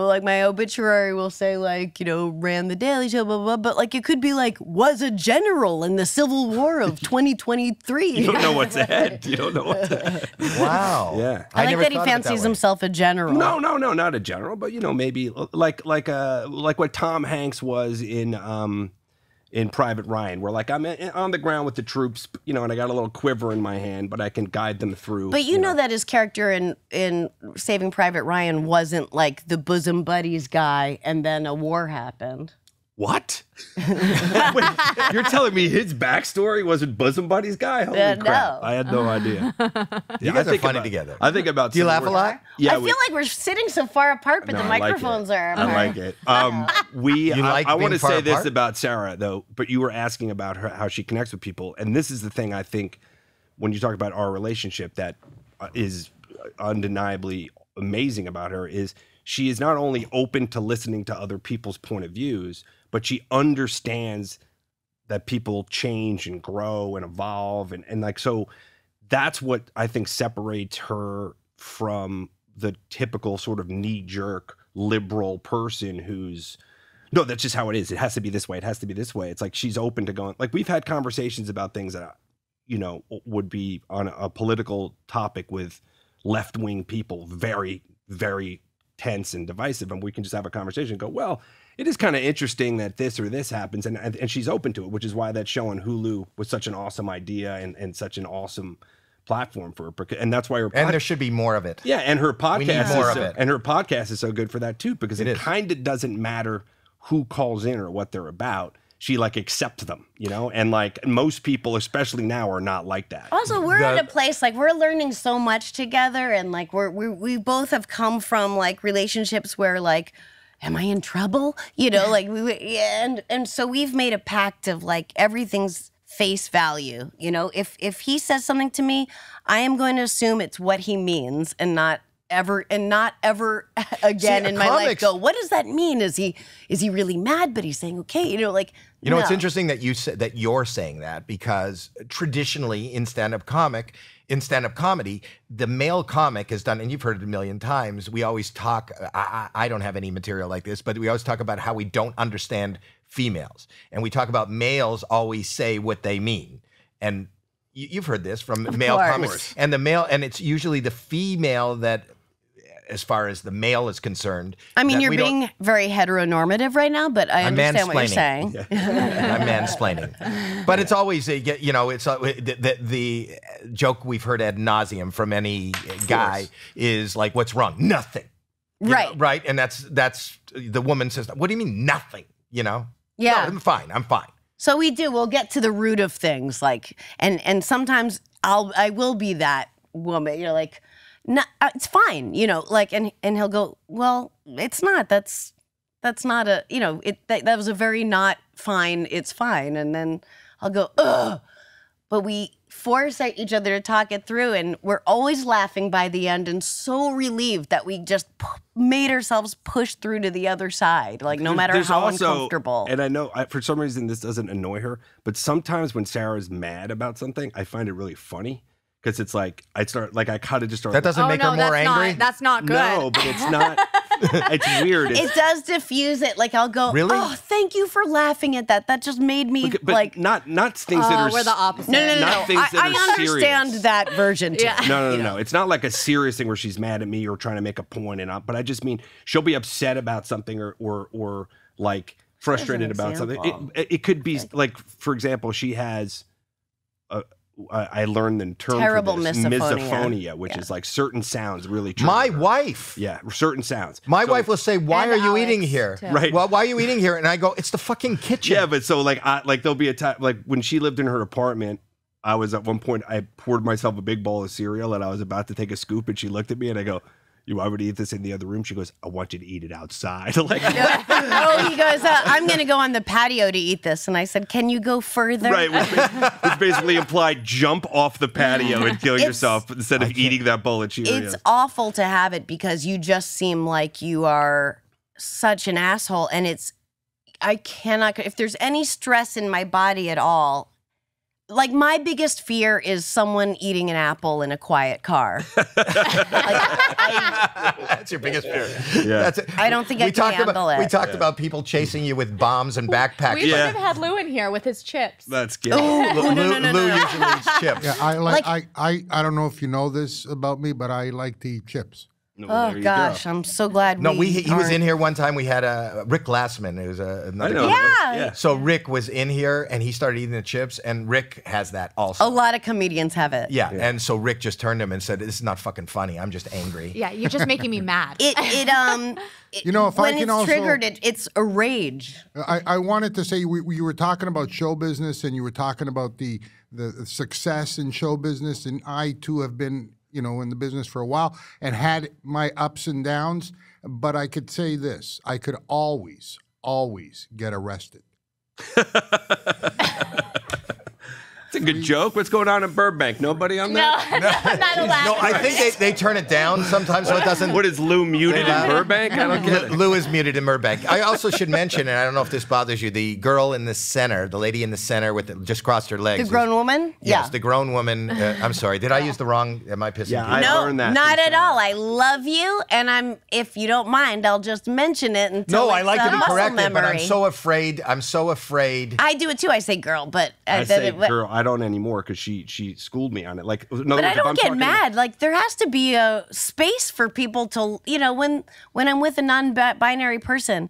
like my obituary will say like, ran the Daily Show, blah, blah, blah. But like it could be like, was a general in the Civil War of 2023. You don't know what's ahead. You don't know what's ahead. Wow. Yeah. I like that he fancies himself a general. No, not a general, but maybe like what Tom Hanks was in Private Ryan, where like I'm on the ground with the troops, and I got a little quiver in my hand, but I can guide them through. But you know that his character in Saving Private Ryan wasn't like the bosom buddies guy, and then a war happened. What? Wait, you're telling me his backstory wasn't bosom buddies guy? Holy crap! No. I had no idea. You guys are funny together. I think about. Do you laugh a lot? Yeah. I feel like we're sitting so far apart, but the microphones are. I like it. I want to say apart? this about Sarah though, but you were asking about her how she connects with people, and this is the thing I think when you talk about our relationship that is undeniably amazing about her is she is not only open to listening to other people's point of views, but she understands that people change and grow and evolve. And like, so that's what I think separates her from the typical sort of knee-jerk liberal person who's, no, that's just how it is. It has to be this way. It has to be this way. It's like she's open to going, like we've had conversations about things that, would be on a political topic with left-wing people, very, very tense and divisive. And we can just have a conversation and go, well, it is kind of interesting that this or this happens, and she's open to it, which is why that show on Hulu was such an awesome idea and such an awesome platform for her. And that's why her and there should be more of it. Yeah, and her podcast we need more of it. And her podcast is so good for that too, because it kind of doesn't matter who calls in or what they're about. She like accepts them, and like most people, especially now, are not like that. Also, we're at a place like we're learning so much together, and like we both have come from like relationships where like, am I in trouble? Like and so we've made a pact of like everything's face value. If he says something to me, I am going to assume it's what he means and not ever again in my life go, what does that mean? Is he really mad, but he's saying okay, no. It's interesting that you said that you're saying that, because traditionally in stand-up comedy, the male comic is done, and you've heard it a million times. We always talk, I don't have any material like this, but we always talk about how we don't understand females. And we talk about males always say what they mean. And you've heard this from male comics. And and it's usually the female that, as far as the male is concerned. I mean, you're being very heteronormative right now, but I understand what you're saying. I'm mansplaining. But it's always, it's the joke we've heard ad nauseum from any guy is like, what's wrong? Nothing. Right. Right? And that's the woman says, what do you mean nothing? Yeah. No, I'm fine. So we'll get to the root of things, like, and sometimes I will be that woman, like, no, it's fine, like, and he'll go, well, it's not, that's not a, that was a very not fine, it's fine. And then I'll go, ugh. but we force each other to talk it through, and we're always laughing by the end and so relieved that we just made ourselves push through to the other side, like no matter There's how also, uncomfortable. And I know for some reason this doesn't annoy her, but sometimes when Sarah's mad about something, I find it really funny. Because it's like, I kind of just start. That doesn't make her more angry? That's not good. No, but it's not. It's weird. It does diffuse it. Like I'll go, Really? oh, thank you for laughing at that. That just made me but like. not things that are. We're the opposite. No. Not things that I are understand serious. that version too. Yeah. No. It's not like a serious thing where she's mad at me or trying to make a point, but I just mean she'll be upset about something or like frustrated about something. It could be like, for example, she has. I learned the term Terrible for this, misophonia, which is like certain sounds really trigger My her. wife. Yeah, certain sounds. My wife will say, "Why And are you Alex, eating here?" too. Right. Well, why are you eating here? And I go, "It's the fucking kitchen." Yeah, but so like there'll be a time like when she lived in her apartment, I was at one point I poured myself a big bowl of cereal and I was about to take a scoop and she looked at me and I go, "You want me to eat this in the other room?" She goes, "I want you to eat it outside." Like, Oh, he goes, I'm going to go on the patio to eat this. And I said, can you go further? right, which basically implied jump off the patio and kill yourself instead of eating that bowl of Cheerios. It's awful to have it because you just seem like you are such an asshole. And I cannot, if there's any stress in my body at all, like my biggest fear is someone eating an apple in a quiet car. That's your biggest fear. Yeah. That's it. I don't think I can handle it. We talked about people chasing you with bombs and backpacks. We should have had Lou in here with his chips. That's good. Lou usually eats chips. Yeah, I don't know if you know this about me, but I like to eat chips. Oh gosh, I'm so glad. No, he was aren't. in here one time. We had Rick Glassman, who's another. know. Yeah. So Rick was in here and he started eating the chips, and Rick has that also. A lot of comedians have it. Yeah, and so Rick just turned to him and said, "This is not fucking funny. I'm just angry." Yeah, you're just making me mad. You know, if I when can it's also, triggered, it's a rage. I wanted to say you were talking about show business and you were talking about the success in show business, and I too have been in the business for a while and had my ups and downs. But I could say this: I could always get arrested. It's a good joke. What's going on in Burbank? Nobody on that? I'm not allowed. No, I think they turn it down sometimes so it doesn't. What is Lou muted in Burbank? I don't get it. Lou is muted in Burbank. I also should mention, and I don't know if this bothers you, the girl in the center, the lady in the center just crossed her legs. The grown woman? Yes, the grown woman. I'm sorry. Did I use the wrong? Am I pissing people? No, not at all. I love you, and if you don't mind, I'll just mention it until No, I like to be muscle corrected, memory. but I'm so afraid. I do it too. I say girl, but I say girl. I don't anymore because she schooled me on it. Like, in other But I words, if don't I'm get talking- mad. Like there has to be a space for people to, when I'm with a non-binary person,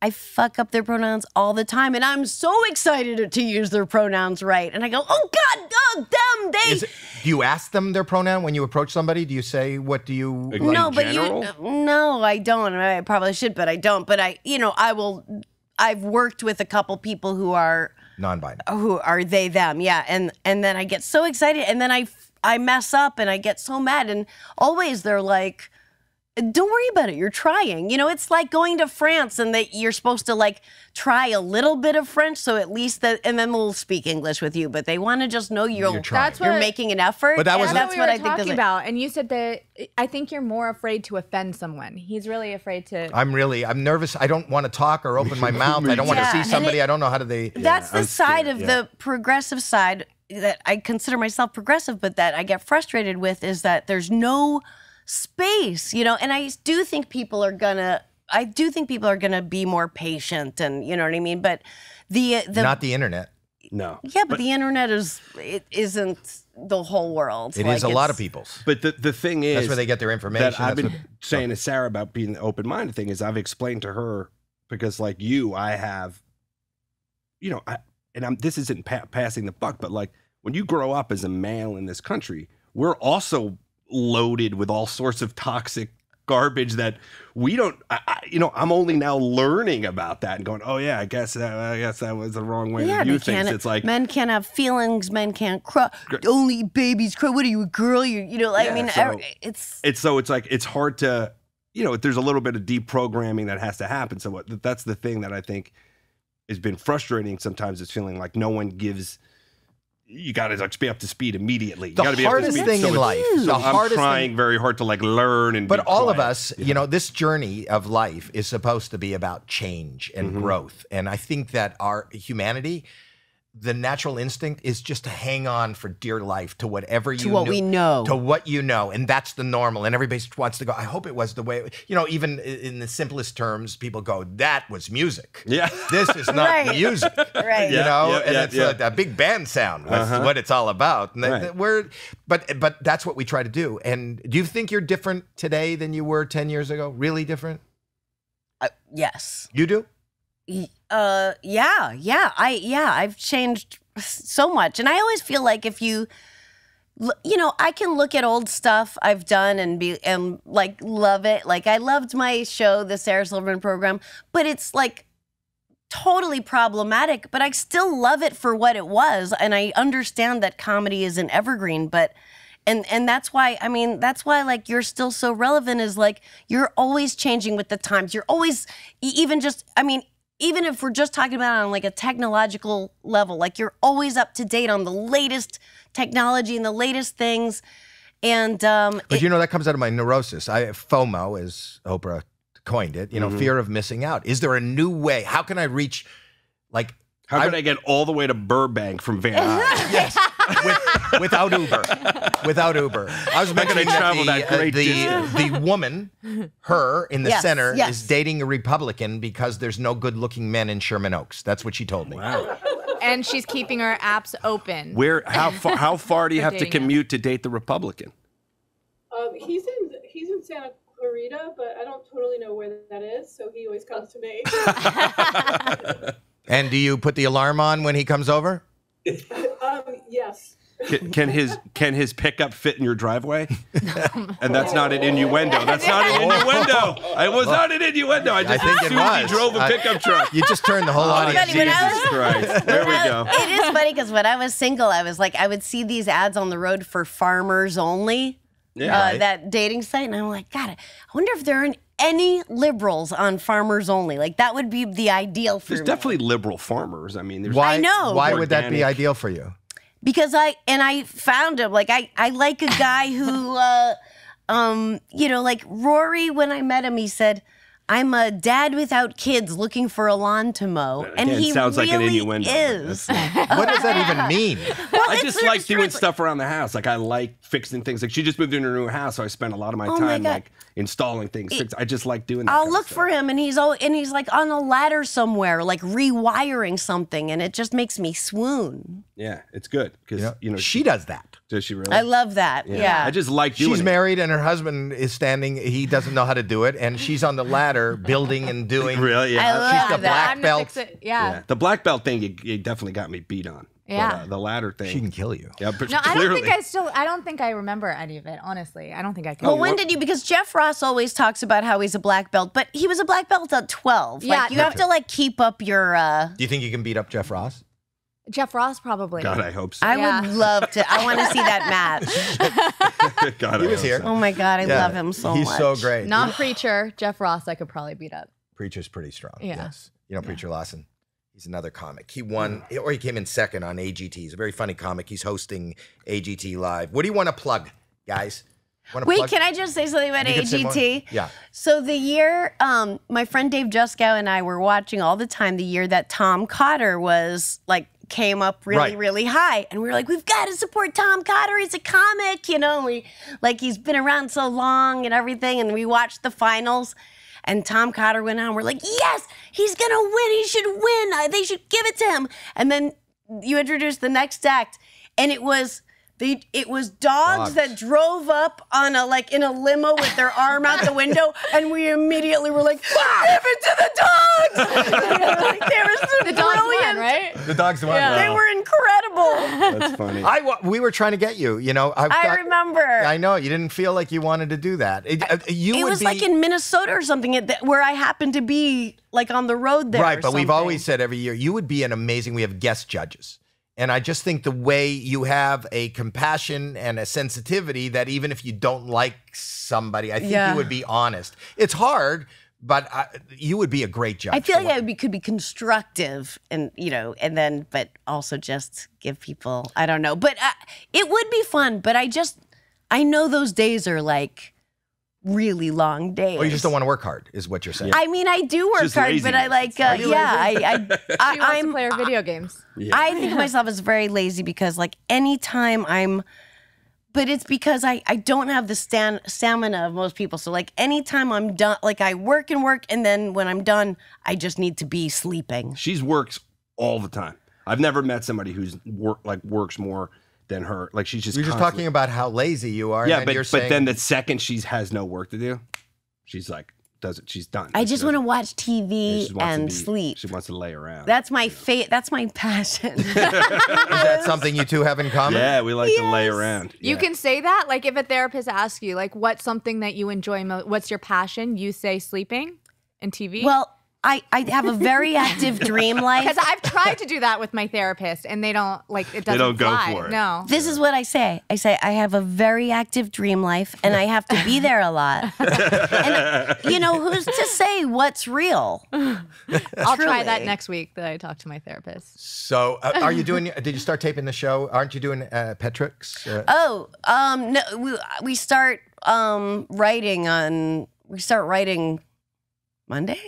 I fuck up their pronouns all the time, and I'm so excited to use their pronouns right. And I go, oh God, oh them, they. Do you ask them their pronoun when you approach somebody? Do you say, what do you? No, but no, I don't. I probably should, but I don't. But I will. I've worked with a couple people who are non-binary. Who are they, them? Yeah, and then I get so excited, and then I mess up, and I get so mad, and always they're like, "Don't worry about it. You're trying." It's like going to France, and that you're supposed to try a little bit of French, so at least and then they'll speak English with you, but they want to just know you're making an effort. But that's what we were I think talking about. And you said that I think you're more afraid to offend someone. He's really afraid to. I'm nervous. I don't want to talk or open my mouth. I don't want to see somebody. I don't know how to they. That's the side of the progressive side that I consider myself progressive, but that I get frustrated with is that there's no space, and I do think people are gonna be more patient, and you know what I mean. But the not the internet. No. Yeah, but the internet isn't the whole world. It is a lot of people's. But the thing is, that's where they get their information. That I've been saying to Sarah about being the open-minded thing is I've explained to her because like you, I have, this isn't passing the buck, but like when you grow up as a male in this country, we're also loaded with all sorts of toxic garbage that we don't. I'm only now learning about that and going, oh yeah, I guess that was the wrong way to view things. It's like men can't have feelings, men can't cry. Only babies cry. What are you, a girl? It's hard to, there's a little bit of deprogramming that has to happen. So that's the thing that I think has been frustrating sometimes, is feeling like no one gives you got to like be up to speed immediately. You The gotta be up to hardest speed. thing in life, So the hardest I'm trying thing- very hard to like learn and. But be all of quiet. us, you know, this journey of life is supposed to be about change and growth. And I think that our humanity, the natural instinct is just to hang on for dear life to whatever you what we know. To what you know. And that's the normal. And everybody wants to go, I hope it was the way, you know, even in the simplest terms, people go, that was music. Yeah. This is not Right. music. Right. You know, Yeah, and yeah, it's yeah. a big band sound. That's what it's all about. And Right. but that's what we try to do. And do you think you're different today than you were 10 years ago? Really different? Yes. You do? I've changed so much. And I always feel like if you I can look at old stuff I've done and like love it. Like I loved my show, the Sarah Silverman program, but it's like totally problematic, but I still love it for what it was. And I understand that comedy is an evergreen, but and that's why, I mean, that's why like you're still so relevant, is like you're always changing with the times. You're always even if we're just talking about it on like a technological level, like you're always up to date on the latest technology and the latest things. And but you know, that comes out of my neurosis. FOMO, as Oprah coined it, you know, fear of missing out. Is there a new way? How can I reach, like, How could I get all the way to Burbank from Van Nuys? Yes, without Uber. Without Uber. I was mentioning that travel that great distance? the woman, her in the Yes, center, yes. is dating a Republican because there's no good-looking men in Sherman Oaks. That's what she told me. Wow. And she's keeping her apps open. How far do you have to dating commute to date the Republican? He's in Santa Clarita, but I don't totally know where that is, so he always comes to me. And do you put the alarm on when he comes over? Yes. Can his pickup fit in your driveway? And that's not an innuendo. That's not an innuendo. It was not an innuendo. I just think it assumed was. he drove a pickup truck. You just turned the whole audience. funny, when I Jesus Christ. There we go. It is funny because when I was single, I was like, I would see these ads on the road for farmers only, Yeah. that dating site, and I'm like, God, I wonder if there are any liberals on farmers only. Like that would be the ideal for There's me. definitely liberal farmers. I mean, there's Why, I know. Why would that be Organic. ideal for you? Because I found him. Like I like a guy who like Rory, when I met him, he said, I'm a dad without kids looking for a lawn to mow. And Again, he sounds like really an innuendo. is. What does that even mean? I just like doing stuff around the house. Like I like fixing things. Like she just moved into her new house, so I spent a lot of my Oh my time God. like installing things. I just like doing that. I'll kind of look stuff. for him, and he's like on a ladder somewhere, like rewiring something, and it just makes me swoon. Yeah, it's good because you know she does that. Does she really? I love that. Yeah. I just like doing She's it. married and her husband is standing. He doesn't know how to do it, and she's on the ladder building and doing. Really? I Yeah. love She's the that. black I'm the belt. fix-it. Yeah. The black belt thing, you definitely got me beat on. Yeah. But, the ladder thing. She can kill you. Yeah, but No, clearly. I don't think I remember any of it, honestly. I don't think I can. Well, when did you? Because Jeff Ross always talks about how he's a black belt, but he was a black belt at 12. Yeah, Like you have to like keep up your. Do you think you can beat up Jeff Ross? Jeff Ross probably. God, I hope so. I Yeah. would love to. I want to see that match. God, He I was hope here. so. Oh my God, I Yeah. love him so He's much. so great. Not Preacher. Jeff Ross, I could probably beat up. Preacher's pretty strong. Yeah. Yes. You know Preacher Lawson? He's another comic. He won, or he came in second on AGT. He's a very funny comic. He's hosting AGT Live. What do you want to plug, guys? Wanna Wait, plug? can I just say something about You can say more. AGT? Yeah. So the year, my friend Dave Juskow and I were watching all the time the year that Tom Cotter came up really, Right. really high. And we were like, we've got to support Tom Cotter. He's a comic, you know. He's been around so long and everything. And we watched the finals. And Tom Cotter went on. We're like, yes, he's going to win. He should win. They should give it to him. And then you introduced the next act. And it was dogs that drove up on in a limo with their arm out the window, and we immediately were like, give it to the dogs! They were so The dogs brilliant. won, right? The dogs won. Yeah. They were incredible. That's funny. We were trying to get you. You know, I remember. I know you didn't feel like you wanted to do that. You It would was be, like in Minnesota or something where I happened to be on the road there. right, or but we've something. always said every year you would be an amazing. We have guest judges. And I just think the way you have a compassion and a sensitivity that even if you don't like somebody, I think Yeah. you would be honest. It's hard But you would be a great judge. I feel like I could be constructive, and but also just give people. I don't know, but it would be fun. But I know those days are like really long days. Or you just don't want to work hard, is what you're saying. I mean, I do work hard, but I like. I'm to play our video games. Yeah. I think of myself as very lazy because like anytime but it's because I don't have the stamina of most people. So like anytime I'm done, like I work and then when I'm done, I just need to be sleeping. She works all the time. I've never met somebody who's works more than her. Like she's just. You're just talking about how lazy you are. Yeah, and but you're saying, then the second she has no work to do, she's like does it. She's done. I just want to watch TV and sleep. She wants to lay around. That's my That's my passion. Is that something you two have in common? Yeah, we like to lay around. You can say that. Like if a therapist asks you, like, what's something that you enjoy most? What's your passion? You say sleeping and TV. Well, I have a very active dream life. Because I've tried to do that with my therapist, and they don't like it. Doesn't They don't go fly. for it. No. This is what I say. I say I have a very active dream life, and I have to be there a lot. And who's to say what's real? I'll try that next week that I talk to my therapist. So, are you doing? Did you start taping the show? Aren't you doing pet tricks? No. We start writing Monday.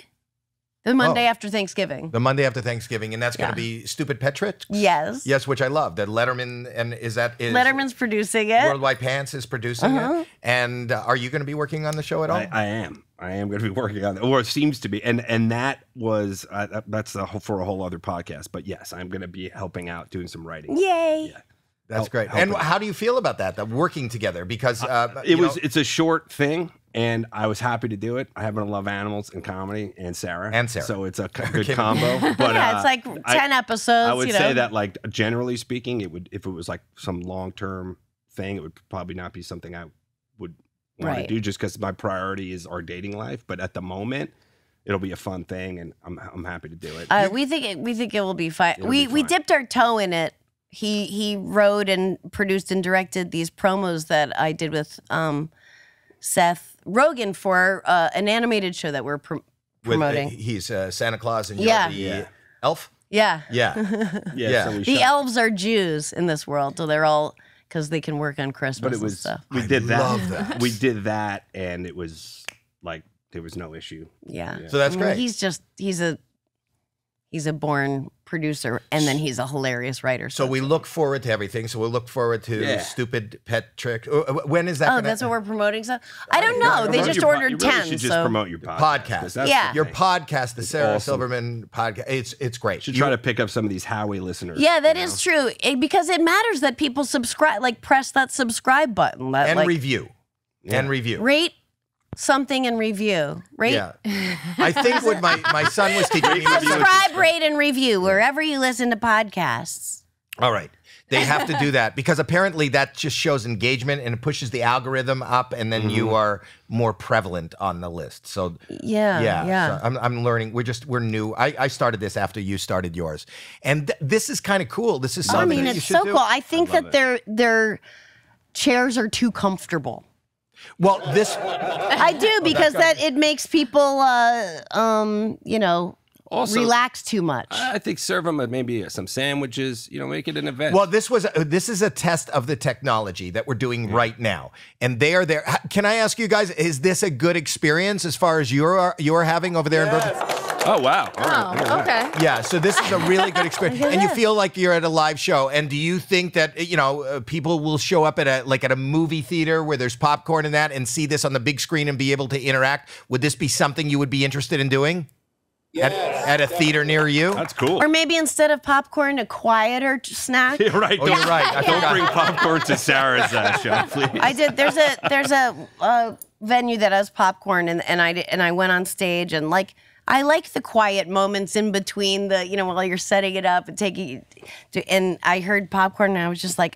The Monday after Thanksgiving. The Monday after Thanksgiving, and that's going to be Stupid Pet Tricks? Yes. Yes, which I love. That Letterman, and is Letterman's producing it. Worldwide Pants is producing it. And are you going to be working on the show at all? I am. I am going to be working on it, or it seems to be. And that was, that's for a whole other podcast. But yes, I'm going to be helping out, doing some writing. Yay. Yeah. That's great. And how do you feel about that working together? Because it's a short thing, and I was happy to do it. I happen to love animals and comedy and Sarah. So it's a good combo. But it's like 10 episodes. I would say that, like, generally speaking, if it was like some long-term thing, it would probably not be something I would want to do, just because my priority is our dating life. But at the moment, it'll be a fun thing, and I'm happy to do it. We think it will be fun. We dipped our toe in it. He wrote and produced and directed these promos that I did with Seth Rogen for an animated show that we're promoting. He's Santa Claus and you're the elf? Yeah. Yeah. The elves are Jews in this world, so they're all, because they can work on Christmas and stuff. We did that. Love that. We did that, and it was like there was no issue. Yeah. So that's great. He's a born producer, and then he's a hilarious writer. So we look forward to everything. So we'll look forward to Stupid Pet Trick. When is that? That's what we're promoting. So I don't know. They just ordered 10. You should just promote your podcast. Your podcast, the Sarah Silverman podcast. It's great. You should try to pick up some of these Howie listeners. Yeah, that is true. Because it matters that people subscribe. Like press that subscribe button. Review. And review. Rate something and review. Rate. Yeah. I think what my son was teaching me. Subscribe, rate, and review wherever you listen to podcasts. All right. They have to do that because apparently that just shows engagement and it pushes the algorithm up, and then you are more prevalent on the list. So yeah. So I'm learning. We're new. I started this after you started yours, and this is kind of cool. This is something that you should do. It's so cool. I think that their chairs are too comfortable. Well, I do, because that it makes people, also relax too much. I think serve them maybe some sandwiches. Make it an event. Well, this is a test of the technology that we're doing right now, and they are there. Can I ask you guys, is this a good experience as far as you're having over there in Brooklyn? Oh, wow. Okay. Yeah, so this is a really good experience. And you feel like you're at a live show. And do you think that, people will show up at a movie theater where there's popcorn and that and see this on the big screen and be able to interact? Would this be something you would be interested in doing? Yes, at a theater near you? That's cool. Or maybe instead of popcorn, a quieter snack. You're right. You're right. Don't bring popcorn to Sarah's show, please. I did. There's a venue that has popcorn, and I went on stage, and I like the quiet moments in between while you're setting it up and taking and I heard popcorn, and I was just like,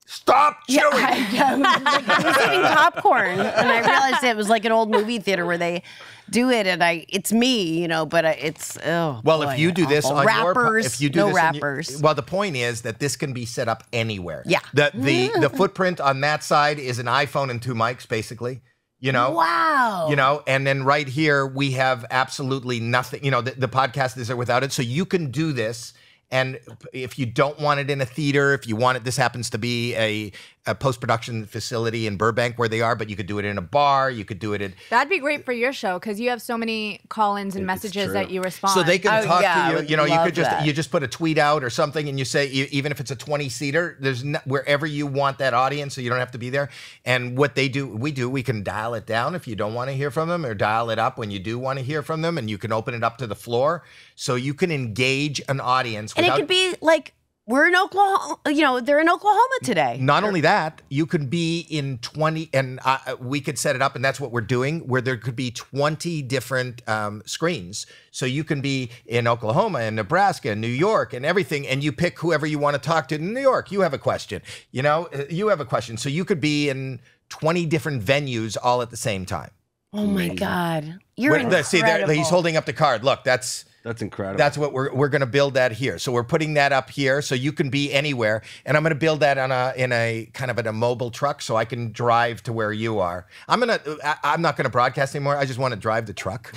stop chewing. I was eating popcorn, and I realized it was like an old movie theater where they do it, and it's me, but it's if you do this on rappers, your rappers. Well, the point is that this can be set up anywhere. Yeah. The footprint on that side is an iPhone and 2 mics, basically. You know, wow. You know, and then right here we have absolutely nothing. You know, the podcast is there without it, so you can do this. And if you don't want it in a theater, if you want it, this happens to be a post-production facility in Burbank where they are, but you could do it in a bar. You could do it at... That'd be great for your show because you have so many call-ins and messages that you respond. So they can talk to you. You know, you could just put a tweet out or something and you say, even if it's a 20-seater, there's wherever you want that audience, so you don't have to be there. And what we can dial it down if you don't want to hear from them, or dial it up when you do want to hear from them, and you can open it up to the floor. So you can engage an audience. And it could be like, we're in Oklahoma, you know, they're in Oklahoma today. Not only that, you could be in 20, and we could set it up, and that's what we're doing, where there could be 20 different screens. So you can be in Oklahoma and Nebraska and New York and everything, and you pick whoever you want to talk to. In New York, you have a question. You know, you have a question. So you could be in 20 different venues all at the same time. Oh my God. You're incredible. See, he's holding up the card. Look, that's incredible. That's what we're going to build that here. So we're putting that up here, so you can be anywhere. And I'm going to build that in a kind of a mobile truck, so I can drive to where you are. I'm not going to broadcast anymore. I just want to drive the truck.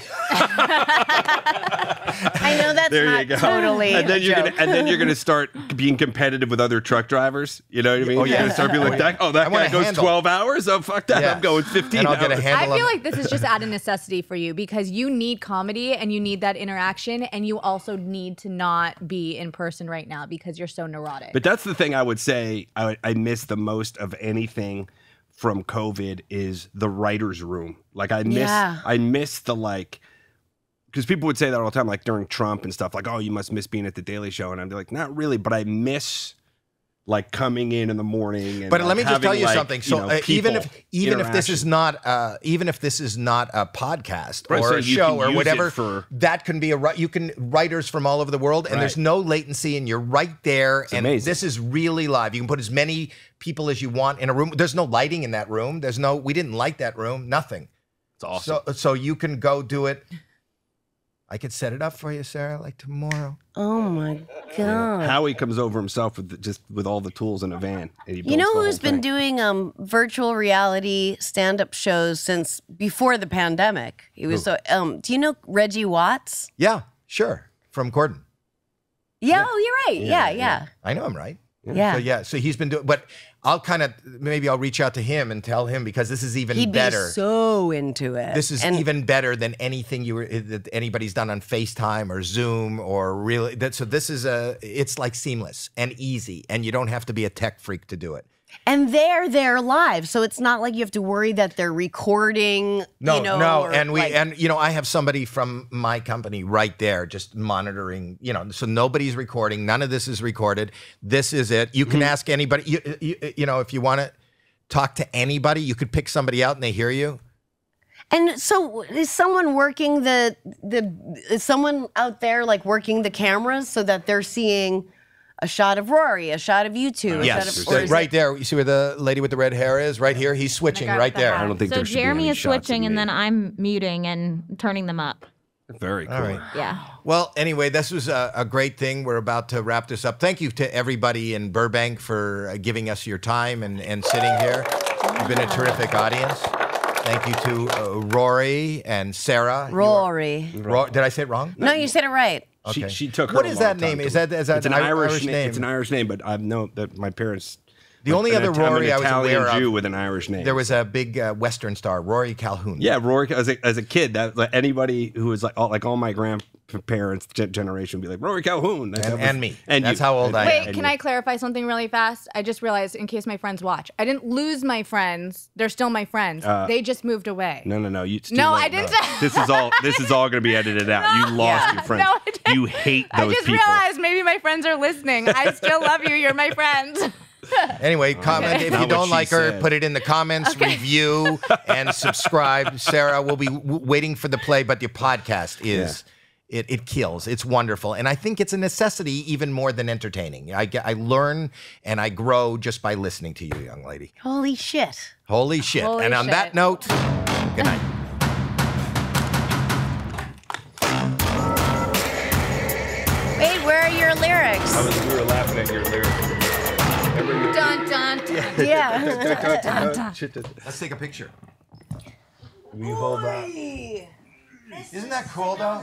I know that's not totally. And then you're gonna start being competitive with other truck drivers. You know what I mean? You're gonna start being like, that guy goes 12 hours. Oh fuck that! I'm going 15 hours. I feel like this is just out of necessity for you because you need comedy and you need that interaction, and you also need to not be in person right now because you're so neurotic. But that's the thing I would say I miss the most of anything from COVID is the writer's room. Like I miss the like. Because people would say that all the time, like during Trump and stuff, like, oh, you must miss being at the Daily Show. And I'd be like, not really, but I miss like coming in the morning. And, but let me just tell you like, something. So even if this is not a podcast or a show or whatever, that can be writers from all over the world, and there's no latency, and you're right there. It's amazing. This is really live. You can put as many people as you want in a room. There's no lighting in that room. We didn't light that room. Nothing. It's awesome. So you can go do it. I could set it up for you, Sarah, like tomorrow. Oh my God! Howie comes over himself with all the tools in a van. And he you know who's been doing virtual reality stand-up shows since before the pandemic? He was do you know Reggie Watts? Yeah, sure, from Gordon. Yeah. Oh, you're right. Yeah. I know him, right? Yeah. So he's been doing, but I'll reach out to him and tell him, because this is even He'd better. Be so into it. This is even better than anything that anybody's done on FaceTime or Zoom or really. So this is it's like seamless and easy, and you don't have to be a tech freak to do it. And they're there live, so it's not like you have to worry that they're recording. No, I have somebody from my company right there just monitoring. You know, so nobody's recording. None of this is recorded. This is it. You can ask anybody. You know, if you want to talk to anybody, you could pick somebody out and they hear you. And so, is someone working is someone out there like working the cameras so that they're seeing a shot of Rory, a shot of you two, right there. You see where the lady with the red hair is? Right here. He's switching right there. I don't think so. Jeremy is switching, and then I'm muting and turning them up. Very cool. All right. Yeah. Well, anyway, this was a great thing. We're about to wrap this up. Thank you to everybody in Burbank for giving us your time and sitting here. You've been a terrific audience. Thank you to Rory and Sarah. Rory. Did I say it wrong? No, you said it right. Okay. She took her. What is that name? Is that it's an Irish name? It's an Irish name, but I know that my parents. The only other Rory I was aware of, Jew with an Irish name. There was a big Western star, Rory Calhoun. Yeah, Rory. As a kid, that anybody who was like all my grandparents' generation would be like Rory Calhoun, and me. And that's how old I am. Wait, can I clarify something really fast? I just realized, in case my friends watch, I didn't lose my friends. They're still my friends. They just moved away. No. I didn't. This is all going to be edited out. You lost your friends. No, I didn't. You hate those people. I just realized maybe my friends are listening. I still love you. You're my friends. Anyway, comment if you don't like her, put it in the comments, review, and subscribe. Sarah will be waiting for the play, but your podcast is, it kills. It's wonderful. And I think it's a necessity even more than entertaining. I learn and I grow just by listening to you, young lady. Holy shit. Holy shit. And on that note, good night. Wait, where are your lyrics? We were laughing at your lyrics. Dun, dun, dun. Yeah. Let's take a picture. We hold up. Isn't that cool though?